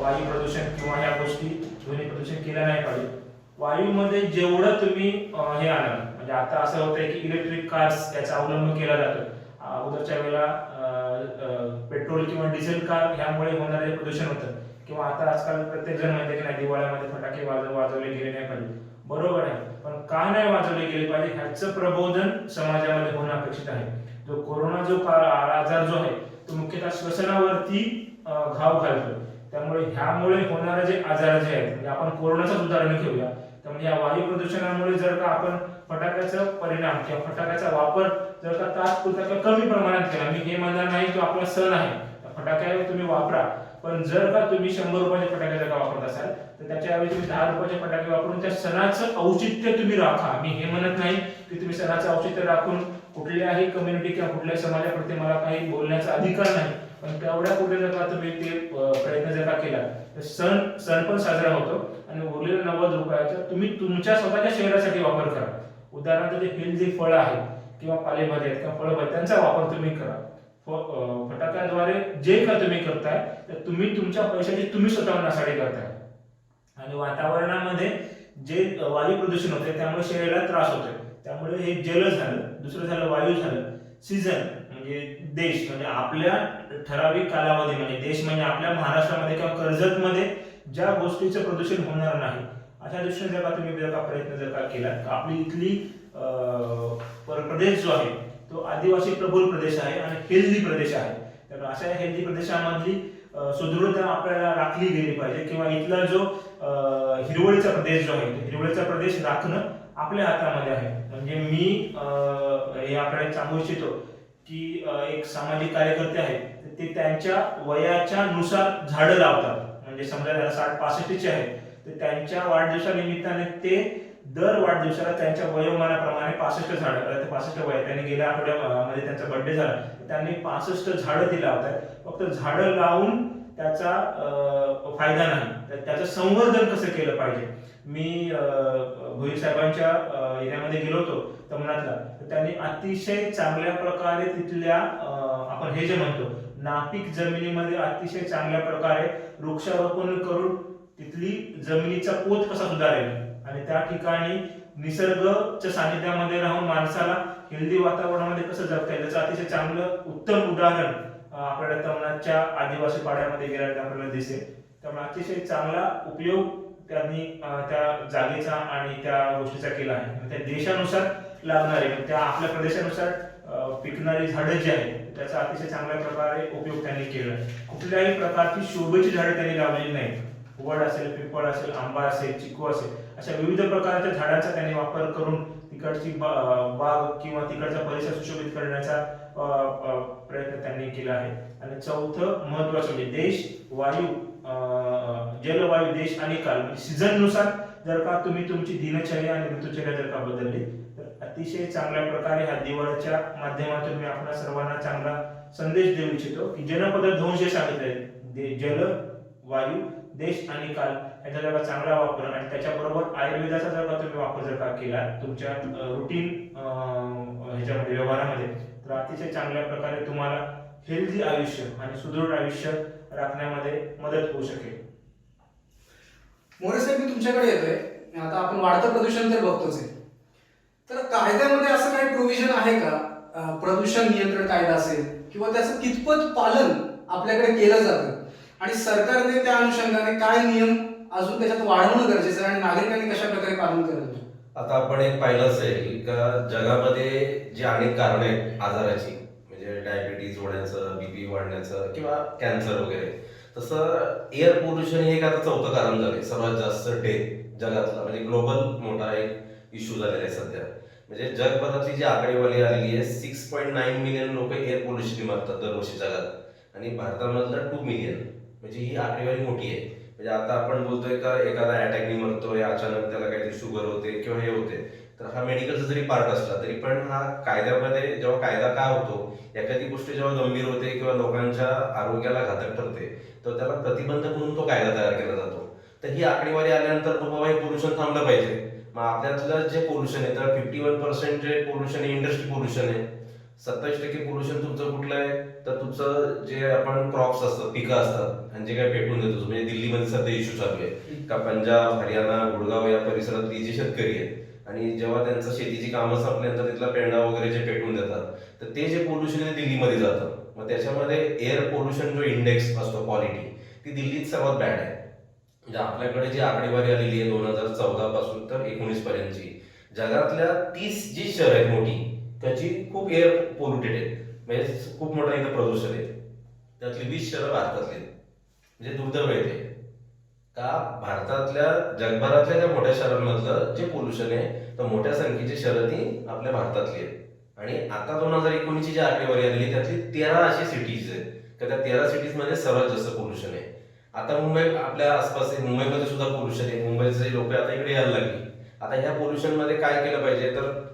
वायू प्रदूषण किंवा या गोष्टी ध्वनी प्रदूषण केलं नाही पाहिजे. वायूमध्ये जेवढं तुम्ही हे आणाल म्हणजे आता असं होतंय की इलेक्ट्रिक कार्स याचा अवलंब केला जातो. अगोदरच्या वेळेला पेट्रोल किंवा डिझेल कार ह्यामुळे होणारे प्रदूषण होतं किंवा आता आजकाल प्रत्येक जण म्हणते की नाही दिवाळ्यामध्ये फटाके वाजवले गेले नाही पाहिजे. बरोबर आहे पण का नाही वाजवले गेले पाहिजे ह्याचं प्रबोधन समाजामध्ये होणं अपेक्षित आहे. जो कोरोना जो आजार जो आहे तो मुख्यतः श्वसनावरती घाव घालतो. त्यामुळे ह्यामुळे होणारे जे आजार जे आहेत म्हणजे आपण कोरोनाचं उदाहरण घेऊया. त्यामुळे या वायू प्रदूषणामुळे जर का आपण फटाक्याचा परिणाम किंवा फटाक्याचा वापर जर का तात्पुरता किंवा कमी प्रमाणात केला मी हे म्हणणार नाही की आपला सण आहे फटाक्यावर तुम्ही वापरा पण जर का तुम्ही 100 रुपयाचे फटाके जर का वापरत असाल तर त्याच्याऐवजी तुम्ही 10 रुपयाचे फटाके वापरून त्या सणाचं औचित्य तुम्ही राखा. मी हे म्हणत नाही की तुम्ही सणाचं औचित्य राखून कुठल्याही कम्युनिटी किंवा कुठल्याही समाजाप्रती मला काही बोलण्याचा अधिकार नाही पण तेवढ्या कुठे जर का तुम्ही ते प्रयत्न जर का केला तर सण पण साजरा होतो आणि उरलेल्या 90 रुपयाचा तुम्ही तुमच्या स्वतःच्या शरीरासाठी वापर करा. उदाहरणार्थ जे हेल्दी फळं आहेत किंवा पालेभाज्या आहेत किंवा फळभाज्या त्यांचा वापर तुम्ही करा. फटाक्याद्वारे जे का तुम्ही करताय तर तुम्ही तुमच्या पैशाची तुम्ही स्वतः नासाडी करताय आणि वातावरणामध्ये जे वायू प्रदूषण होते त्यामुळे शरीराला त्रास होतोय. त्यामुळे हे जल झालं. दुसरं झालं वायू झालं. सीझन म्हणजे देश म्हणजे आपल्या ठराविक कालावधीमध्ये देश म्हणजे आपल्या महाराष्ट्रामध्ये किंवा कर्जतमध्ये ज्या गोष्टीचं प्रदूषण होणार नाही अशा दृष्टीने जर का तुम्ही जर का प्रयत्न जर का केला तर आपली इथली प्रदेश जो आहे तो आदिवासी प्रबळ प्रदेश आहे आणि हेल्दी प्रदेश आहे. तर अशा हेल्दी प्रदेशामधली सुदृढता आपल्याला राखली गेली पाहिजे किंवा इथला जो हिरवळीचा प्रदेश जो आहे हिरवळीचा प्रदेश राखणं आपल्या हातामध्ये आहे. म्हणजे मी हे आपल्याला सांगू इच्छितो की एक सामाजिक कार्यकर्ते आहेत ते त्यांच्या वयाच्या नुसार झाडं लावतात. म्हणजे समजा 60-65 आहेत तर त्यांच्या वाढदिवसानिमित्ताने ते दर वाढदिवसाला त्यांच्या वयोमानाप्रमाणे 65 झाडं 65 वय त्यांनी गेल्या आठवड्यामध्ये त्यांचा बर्थडे झाला त्यांनी 65 झाडं ती लावतात. फक्त झाडं लावून त्याचा फायदा नाही तर त्याचं संवर्धन कसं केलं पाहिजे. मी भोईर साहेबांच्या एरियामध्ये गेलो होतो तमनातला तर त्यांनी अतिशय चांगल्या प्रकारे तिथल्या आपण हे जे म्हणतो नापीक जमिनीमध्ये अतिशय चांगल्या प्रकारे वृक्षारोपण करून तिथली जमिनीचा पोत कसा सुधारेल आणि त्या ठिकाणी निसर्गाच्या सानिध्यामध्ये राहून माणसाला हेल्दी वातावरणामध्ये कसं जगता येईल त्याचं अतिशय चांगलं उत्तम उदाहरण आपल्याला तमनातच्या आदिवासी पाड्यामध्ये गेल्यानंतर आपल्याला दिसेल. त्यामुळे अतिशय चांगला उपयोग त्यांनी त्या जागेचा आणि त्या गोष्टीचा केला आहे. त्या देशानुसार लागणारे त्या आपल्या प्रदेशानुसार पिकणारी झाडं जी आहेत त्याचा अतिशय चांगल्या प्रकारे उपयोग त्यांनी केला. कुठल्याही प्रकारची शोभेची झाडं त्यांनी लावलेली नाही. वड असेल पिंपळ असेल आंबा असेल चिकू असेल अशा विविध प्रकारच्या झाडांचा त्यांनी वापर करून तिकडची बाग किंवा तिकडचा परिसर सुशोभित करण्याचा प्रयत्न त्यांनी केला आहे. आणि चौथं महत्वाचं म्हणजे देश वायू जलवायू देश आणि काल म्हणजे सीझन नुसार जर का तुम्ही तुमची दिनचर्या आणि ऋतुचर्या जर का बदलली तर अतिशय चांगल्या प्रकारे ह्या दिवाळीच्या माध्यमातून मी आपल्या सर्वांना चांगला संदेश देऊ इच्छितो की जनपद ध्वंस सांगितले जल वायू देश आणि काल याचा जर का चांगला वापर आणि त्याच्याबरोबर आयुर्वेदाचा जर का तुम्ही वापर जर का केला तुमच्या रुटीन ह्याच्यामध्ये व्यवहारामध्ये, तर अतिशय चांगल्या प्रकारे तुम्हाला हेल्दी आयुष्य आणि सुदृढ आयुष्य राखण्यामध्ये मदत होऊ शकेल. मोरे साहेब, मी तुमच्याकडे येतोय. आता आपण वाढतं प्रदूषण तर बघतोच आहे, तर कायद्यामध्ये असं काही प्रोव्हिजन आहे का, प्रदूषण नियंत्रण कायदा असेल किंवा त्याचं कितपत पालन आपल्याकडे केलं जातं आणि सरकारने त्या अनुषंगाने काय नियम अजून त्याच्यात वाढवणं गरजेचं आहे आणि नागरिकांनी कशा प्रकारे पालन करायला? आता आपण एक पाहिलं असेल का जगामध्ये जी अनेक कारण आहेत आजाराची, म्हणजे डायबिटीज होण्याचं, बीपी वाढण्याचं किंवा कॅन्सर वगैरे, तसं एअर पोल्युशन हे एक आता चौथं कारण झालंय सर्वात जास्त डेथ जगातला, म्हणजे ग्लोबल मोठा एक इश्यू झालेला आहे सध्या. म्हणजे जगभरातली जी आकडेवारी आलेली आहे 6.9 मिलियन लोक एअर पोल्युशन मरतात दरवर्षी जगात आणि भारतामधलं 2 मिलियन, म्हणजे ही आकडेवारी मोठी आहे. म्हणजे आता आपण बोलतोय का एखादा अटॅकनी मरतोय, अचानक त्याला काहीतरी शुगर होते किंवा हे होते, तर हा मेडिकलचा जरी पार्ट असला तरी पण हा कायद्यामध्ये जेव्हा कायदा का होतो, एखादी गोष्ट जेव्हा गंभीर होते किंवा लोकांच्या आरोग्याला घातक ठरते तर त्याला प्रतिबंध म्हणून तो कायदा तयार केला जातो. तर ही आकडेवारी आल्यानंतर बाबा हे पोल्युशन थांबलं पाहिजे. मग आपल्यातलं जे पोल्युशन आहे तर 51% जे पोल्युशन आहे इंडस्ट्री पोल्युशन आहे, 27% पोल्युशन तुमचं कुठलं आहे तर तुमचं जे आपण क्रॉप्स असतात, पिकं असतात आणि जे काही पेटून देतो, म्हणजे दिल्लीमध्ये सध्या इश्यू चालू आहे का पंजाब, हरियाणा, गुडगाव या परिसरातली जी शेतकरी आहेत आणि जेव्हा त्यांचं शेतीची कामं संपल्यानंतर तिथला पेंडा वगैरे जे पेटून देतात तर ते जे पोल्युशन आहे दिल्लीमध्ये जातं. मग त्याच्यामध्ये एअर पोल्युशन जो इंडेक्स असतो क्वालिटी, ती दिल्लीत सर्वात बॅड आहे. म्हणजे आपल्याकडे जी आकडेवारी आलेली आहे 2014 पासून तर 19 पर्यंतची, जगातल्या 30 जी शहर आहेत मोठी त्याची खूप एअर पोल्युटेड आहे, म्हणजे खूप मोठं इथं प्रदूषण आहे. त्यातली 20 शहरं भारतातली आहेत. म्हणजे दुर्दैव आहे ते का भारतातल्या जगभरातल्या त्या मोठ्या शहरांमधलं जे पोल्युशन आहे तर मोठ्या संख्येची शहरं ती आपल्या भारतातली आहेत. आणि आता 2019ची जी आकडेवारी आलेली त्यातली 13 अशी सिटीज आहेत तर त्या 13 सिटीज मध्ये सर्वात जास्त पोल्युशन आहे. आता मुंबई आपल्या आसपास आहे, मुंबईमध्ये सुद्धा पोल्युशन आहे. मुंबईचे लोक आता इकडे यायला लागली. आता ह्या पोल्युशन मध्ये काय केलं पाहिजे तर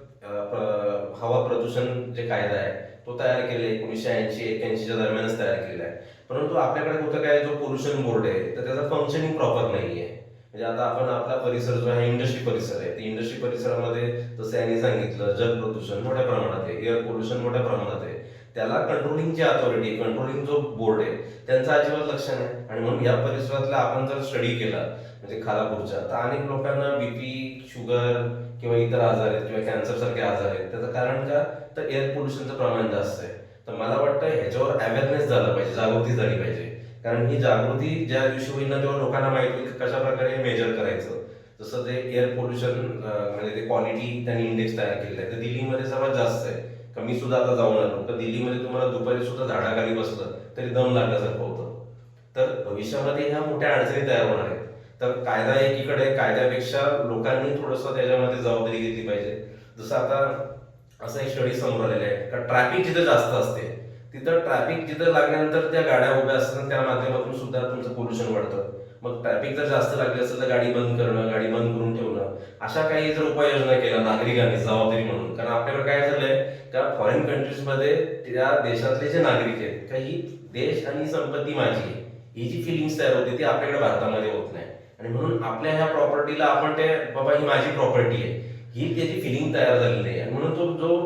हवा प्रदूषण जे कायदा आहे तो तयार केले 1980-81च्या दरम्यानच तयार केलेला आहे. परंतु आपल्याकडे कुठं काय जो पोल्युशन बोर्ड आहे तर त्याचा फंक्शनिंग प्रॉपर नाही आहे. म्हणजे आता आपण आपला परिसर जो आहे इंडस्ट्री परिसर आहे, ते इंडस्ट्री परिसरामध्ये जसं यांनी सांगितलं जल प्रदूषण मोठ्या प्रमाणात आहे, एअर पोल्युशन मोठ्या प्रमाणात आहे. त्याला कंट्रोलिंगची अथॉरिटी, कंट्रोलिंग जो बोर्ड आहे त्यांचं अजिबात लक्ष नाही. आणि म्हणून या परिसरातला आपण जर स्टडी केला म्हणजे खालापूरच्या, तर अनेक लोकांना बीपी, शुगर किंवा इतर आजार आहेत किंवा कॅन्सर सारखे आजार आहेत. त्याचं कारण का तर एअर पोल्युशनचं प्रमाण जास्त आहे. तर मला वाटतं ह्याच्यावर अवेअरनेस झाला पाहिजे, जागृती झाली पाहिजे. कारण ही जागृती ज्या दिवशी होईल ना तेव्हा लोकांना माहिती होईल कशा प्रकारे मेजर करायचं. जसं ते एअर पोल्युशन म्हणजे ते क्वालिटी त्यांनी इंडेक्स तयार केलेला आहे तर दिल्लीमध्ये सर्वात जास्त आहे. मी सुद्धा आता जाऊन आलो तर दिल्लीमध्ये तुम्हाला दुपारी सुद्धा झाडाखाली बसलं तरी दम लागल्यासारखं होतं. तर भविष्यामध्ये ह्या मोठ्या अडचणी तयार होणार आहेत. तर कायदा एकीकडे, कायद्यापेक्षा लोकांनी थोडंसं त्याच्यामध्ये जबाबदारी घेतली पाहिजे. जसं आता असं एक स्टडी समोर आलेलं आहे का ट्रॅफिक जिथं जास्त असते तिथं ट्रॅफिक जिथं लागल्यानंतर त्या गाड्या उभ्या असतात त्या माध्यमातून सुद्धा तुमचं पोल्युशन वाढतं. मग ट्रॅफिक जर जास्त लागली असेल तर गाडी बंद करणं, गाडी बंद करून ठेवणं, अशा काही जर उपाययोजना केल्या नागरिकांनी जबाबदारी म्हणून. कारण आपल्याकडे काय झालंय का फॉरेन कंट्रीजमध्ये त्या देशातले जे नागरिक आहेत का ही देश आणि संपत्ती माझी आहे ही जी फिलिंग्स तयार होते ती आपल्याकडे भारतामध्ये होत नाही. आणि म्हणून आपल्या ह्या प्रॉपर्टीला आपण ते बाबा ही माझी प्रॉपर्टी आहे ही त्याची फिलिंग तयार झालेली आहे. आणि म्हणून तो जो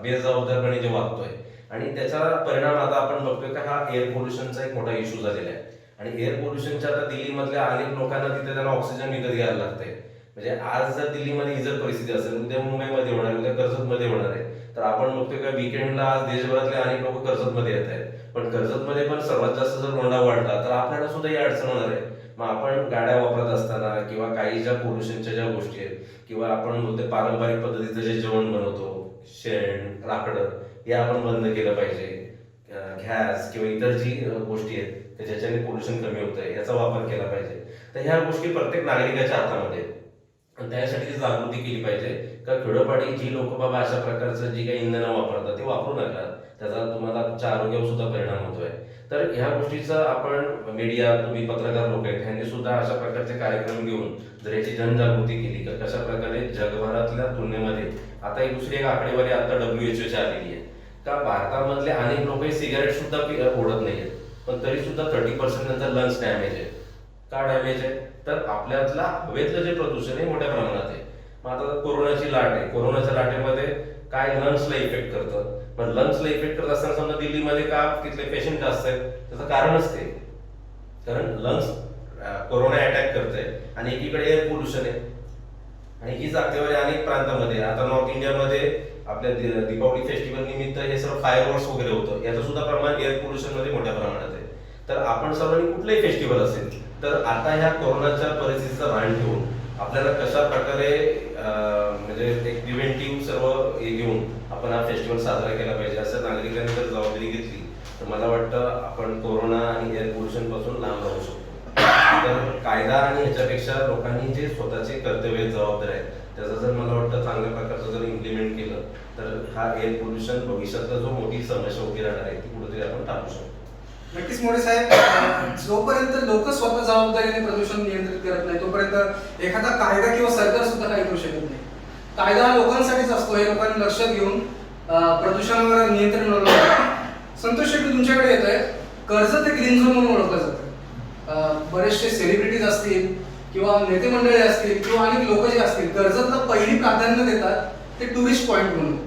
बेजबाबदारपणे जे वागतोय आणि त्याचा परिणाम आता आपण बघतोय का हा एअर पोल्युशनचा एक मोठा इश्यू झालेला आहे. आणि एअर पोल्युशनच्या आता दिल्लीमधल्या अनेक लोकांना तिथे त्यांना ऑक्सिजन विकत घ्यायला लागतंय. म्हणजे आज जर दिल्लीमध्ये ही जर परिस्थिती असेल, उद्या मुंबईमध्ये होणार, उद्या कर्जतमध्ये होणार आहे. तर आपण बघतोय का विकेंडला आज देशभरातले अनेक लोक कर्जतमध्ये येत आहेत. पण कर्जतमध्ये पण सर्वात जास्त जर लोंढा वाढला तर आपल्याला सुद्धा ही अडचण होणार आहे. मग आपण गाड्या वापरत असताना किंवा काही ज्या पोल्युशनच्या ज्या गोष्टी आहेत किंवा आपण बोलतो पारंपरिक पद्धतीचं जे जेवण बनवतो, शेण, लाकडं, हे आपण बंद केलं पाहिजे. गॅस किंवा इतर जी गोष्टी आहेत तर ज्याच्याने पोल्युशन कमी होत आहे याचा वापर केला पाहिजे. तर ह्या गोष्टी प्रत्येक नागरिकाच्या हातामध्ये आहेत. आणि त्यासाठी जागृती केली पाहिजे का खेडोपाडी जी लोक बाबा अशा प्रकारचं जी काही इंधन वापरतात ते वापरू नका, त्याचा तुम्हाला तुमच्या आरोग्यावर सुद्धा परिणाम होतोय. तर ह्या गोष्टीचा आपण मीडिया, तुम्ही पत्रकार लोक आहेत ह्यांनी सुद्धा अशा प्रकारचे कार्यक्रम घेऊन जर याची जनजागृती केली तर कशा प्रकारे जगभरातल्या तुलनेमध्ये आता एक दुसरी एक आकडेवारी आता WHO आलेली आहे का भारतामधले अनेक लोक सिगारेट सुद्धा ओढत नाहीयेत पण तरी सुद्धा 30% त्यांचा लंग्स डॅमेज आहे. का डॅमेज आहे? तर आपल्यातला हवेतलं जे प्रदूषण आहे मोठ्या प्रमाणात आहे. मग आता कोरोनाची लाट आहे, कोरोनाच्या लाटेमध्ये काय लंग्सला इफेक्ट करतं. पण लंग्सला इफेक्ट करत असताना समजा दिल्लीमध्ये का तिथले पेशंट जास्त आहेत, त्याचं कारणच ते, कारण लंग्स कोरोना अटॅक करते आणि एकीकडे एअर पोल्युशन आहे. आणि हीच आकडेवारी अनेक प्रांतामध्ये, आता नॉर्थ इंडियामध्ये आपल्या दीपावली फेस्टिवल निमित्त हे सर्व फायरवर्क्स वगैरे होतं, याचं सुद्धा प्रमाण एअर पोल्युशन मध्ये मोठ्या प्रमाणात आहे. तर आपण सर्वांनी कुठलंही फेस्टिवल असेल तर आता ह्या कोरोनाच्या परिस्थितीचा भान ठेवून आपल्याला कशा प्रकारे म्हणजे एक प्रिव्हेंटिव्ह सर्व हे घेऊन आपण हा फेस्टिवल साजरा केला पाहिजे, असं नागरिकांनी जर जबाबदारी घेतली तर मला वाटतं आपण कोरोना आणि एअर पोल्युशन पासून लांब राहू शकतो. तर कायदा आणि ह्याच्यापेक्षा लोकांनी जे स्वतःचे कर्तव्य जबाबदारी आहेत त्याचं जर मला वाटतं चांगल्या प्रकारचं जर इम्प्लिमेंट केलं तर हा एअर पोल्युशन भविष्यातला जो मोठी समस्या उभी राहणार आहे ती कुठेतरी आपण टाळू शकतो. नक्कीच मोरे साहेब, जोपर्यंत लोक स्वतः जबाबदारीने प्रदूषण नियंत्रित करत नाही तोपर्यंत एखादा कायदा किंवा सरकार सुद्धा काही करू शकत नाही. कायदा हा लोकांसाठीच असतो, हे लोकांनी लक्षात घेऊन प्रदूषणावर नियंत्रण मिळवलं. संतोष शेट्टी तुमच्याकडे येत आहे. कर्जत हे ग्रीन झोन म्हणून ओळखलं जातं. बरेचसे सेलिब्रिटीज असतील किंवा नेते मंडळी असतील किंवा अनेक लोक जे असतील कर्जतला पहिली प्राधान्य देतात ते टुरिस्ट पॉईंट म्हणून.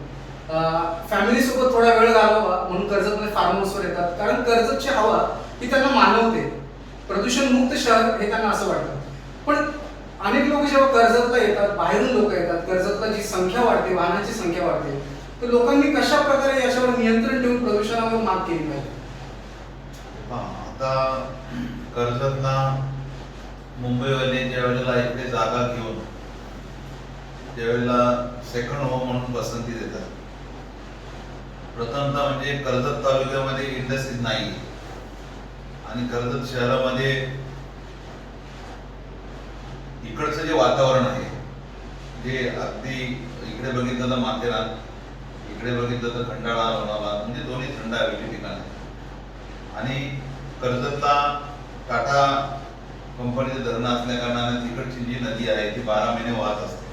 फॅमिली सोबत थोडा वेळ घालवावा म्हणून कर्जतमध्ये फार्म हाऊसवर येतात, कारण कर्जतची हवा ही त्यांना मानवते. प्रदूषण मुक्त शहर हे त्यांना असं वाटतं. पण अनेक लोक जेव्हा कर्जतला येतात, बाहेरून लोक येतात, कर्जतला जी संख्या वाढते, वाहनाची संख्या वाढते, तर लोकांनी कशा प्रकारे याच्यावर नियंत्रण ठेवून प्रदूषणावर मात केली पाहिजे? आता कर्जतला मुंबईवाले ज्या वेळेला इकडे जागा घेऊन ज्यावेळेला सेकंड होम म्हणून पसंती देतात, प्रथमतः म्हणजे कर्जत तालुक्यामध्ये इंडस्ट्रीज नाही आणि कर्जत शहरामध्ये इकडचं जे वातावरण आहे जे अगदी इकडे बघितलं तर माथेरान, इकडे बघितलं तर खंडाळा, लोणावळा, म्हणजे दोन्ही थंड हवेची ठिकाण आहे. आणि कर्जतला टाटा कंपनीचं धरण असल्या कारणाने तिकडची जी नदी आहे ती 12 महिने वाहत असते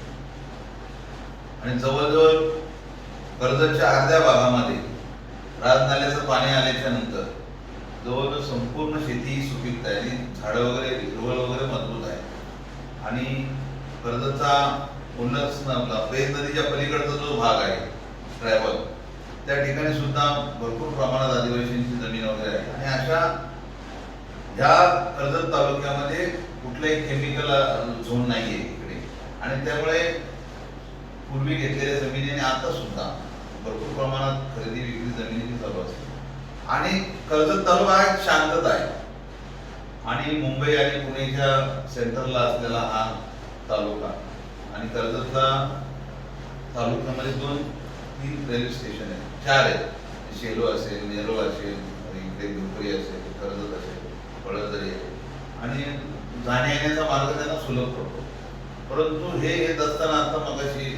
आणि जवळजवळ कर्जतच्या अर्ध्या भागामध्ये राजनाल्याचं पाणी आल्याच्या नंतर जवळजवळ संपूर्ण शेती ही सुपीक आहे आणि झाडं वगैरे हिरवळ वगैरे मजबूत आहे. आणि कर्जतचा उल्हास पेज नदीच्या पलीकडचा जो भाग आहे ट्रायबल, त्या ठिकाणी सुद्धा भरपूर प्रमाणात आदिवासींची जमीन वगैरे आहे. आणि अशा ह्या कर्जत तालुक्यामध्ये कुठलाही केमिकल झोन नाहीये इकडे आणि त्यामुळे पूर्वी घेतलेल्या जमिनीने आता सुद्धा भरपूर प्रमाणात खरेदी विक्री जमिनीची चालू असते. आणि कर्जत तालुका हा एक शांतता आहे आणि मुंबई आणि पुणेच्या सेंटरला असलेला हा तालुका आणि कर्जतला तालुक्यामध्ये 2-3 रेल्वे स्टेशन आहेत, 4 आहेत. शेलो असेल, नेरोल असेल, इकडे दुपरी असेल, कर्जत असेल, पळसदरी आहे आणि जाण्या येण्याचा मार्ग त्यांना सुलभ पडतो. परंतु हे येत असताना आता मगाशी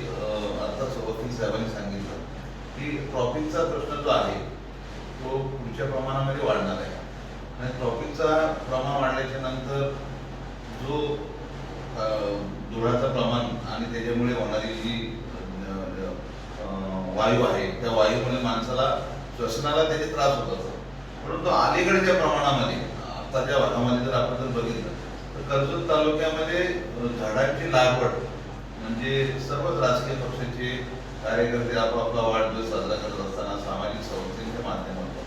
आताच वकील साहेबांनी सांगितलं की ट्रॉफिकचा प्रश्न जो आहे तो पुढच्या प्रमाणामध्ये वाढणार आहे आणि ट्रॉफिकचा प्रमाण वाढल्याच्या नंतर जो धुराचं प्रमाण आणि त्याच्यामुळे होणारी जी वायू आहे त्या वायूमुळे माणसाला श्वसनाला त्याचे त्रास होत असतात. परंतु अलीकडच्या प्रमाणामध्ये आताच्या भागामध्ये जर आपण जर बघितलं तर कर्जत तालुक्यामध्ये झाडांची लागवड म्हणजे सर्वच राजकीय पक्षाचे कार्यकर्ते आपापला वाढदिवस साजरा करत असताना सामाजिक संस्थेच्या माध्यमातून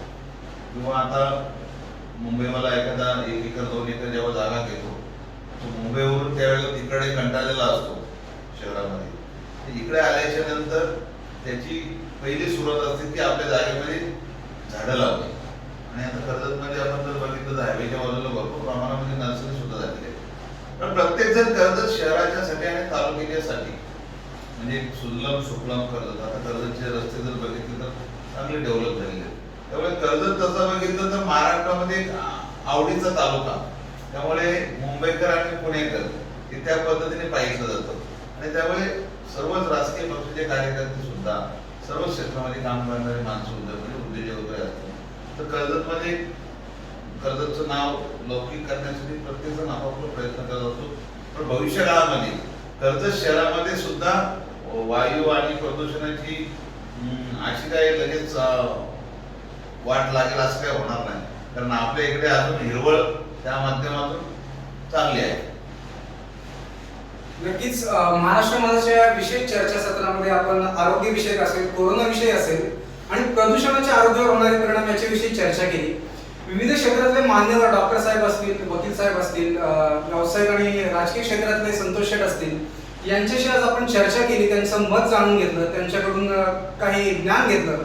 किंवा आता मुंबईला एखादा 1 एकर 2 एकर जेव्हा जागा घेतो तो मुंबईवरून त्यावेळेला तिकडे कंटाळलेला असतो शहरामध्ये, इकडे आल्याच्या नंतर त्याची पहिली सुरुवात असते की आपल्या जागेमध्ये झाडं लावणे. आणि आता कर्जतमध्ये आपण जर बघितलं तर हायवेच्या बाजूला भरपूर प्रमाणामध्ये नर्सरी सुद्धा झालेली आहे. पण प्रत्येक जण कर्जत शहराच्यासाठी आणि तालुक्याच्यासाठी म्हणजे सुजलाम सुफलाम कर्जत, आता कर्जतचे रस्ते जर बघितले तर चांगले डेव्हलप झालेले आहेत. त्यामुळे कर्जत तसं बघितलं तर महाराष्ट्रामध्ये एक आवडीचा तालुका, त्यामुळे मुंबईकर आणि पुणेकर हे त्या पद्धतीने पाहिलं जातं. आणि त्यामुळे सर्वच राजकीय पक्षाचे कार्यकर्ते सुद्धा सर्व क्षेत्रामध्ये काम करणारे माणसं म्हणजे उद्योजक वगैरे असतात. तर कर्जतमध्ये कर्जतचं नाव लौकिक करण्यासाठी प्रत्येक जण आपापला प्रयत्न करत असतो. पण भविष्य काळामध्ये कर्जत शहरामध्ये सुद्धा वायू आणि प्रदूषणाची अशी काही लगेच वाट लागेल असं काही होणार नाही, कारण आपल्या इकडे अजून हिरवळ त्या माध्यमातून चांगली आहे. नक्कीच महाराष्ट्र माझाच्या विशेष चर्चासत्रामध्ये आपण आरोग्य विषयक असेल, कोरोना विषय असेल आणि प्रदूषणाच्या आरोग्यावर होणारे परिणाम याच्याविषयी चर्चा केली. विविध क्षेत्रातले मान्यवर डॉक्टर साहेब असतील, वकील साहेब असतील, व्यावसायिक आणि राजकीय क्षेत्रातले संतोष शेठ असतील, यांच्याशी आज आपण चर्चा केली, त्यांचं मत जाणून घेतलं, त्यांच्याकडून काही ज्ञान घेतलं.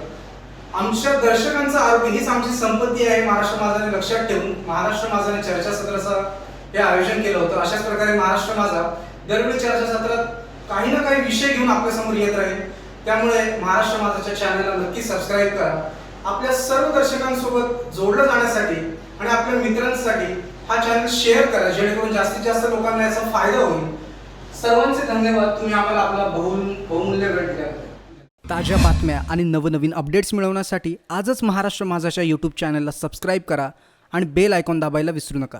आमच्या दर्शकांचं आरोग्य हीच आमची संपत्ती आहे. महाराष्ट्र माझाने लक्षात ठेवून महाराष्ट्र माझाने चर्चासत्राचं हे आयोजन केलं होतं. अशाच प्रकारे महाराष्ट्र माझा दरवेळी चर्चासत्रात काही ना काही विषय घेऊन आपल्यासमोर येत राहील. त्यामुळे महाराष्ट्र माझाच्या चॅनलला नक्की सबस्क्राईब करा. आपल्या सर्व दर्शकांसोबत जोडलं जाण्यासाठी आणि आपल्या मित्रांसाठी हा चॅनल शेअर करा, जेणेकरून जास्तीत जास्त लोकांना याचा फायदा होईल. सर्वांचे धन्यवाद. तुम्ही आम्हाला आपला बहुमूल्य वेळ दिला. ताज्या बातम्या आणि नवनवीन अपडेट्स मिळवण्यासाठी आजच महाराष्ट्र माझाच्या यूट्यूब चॅनलला सबस्क्राईब करा आणि बेल आयकॉन दाबायला विसरू नका.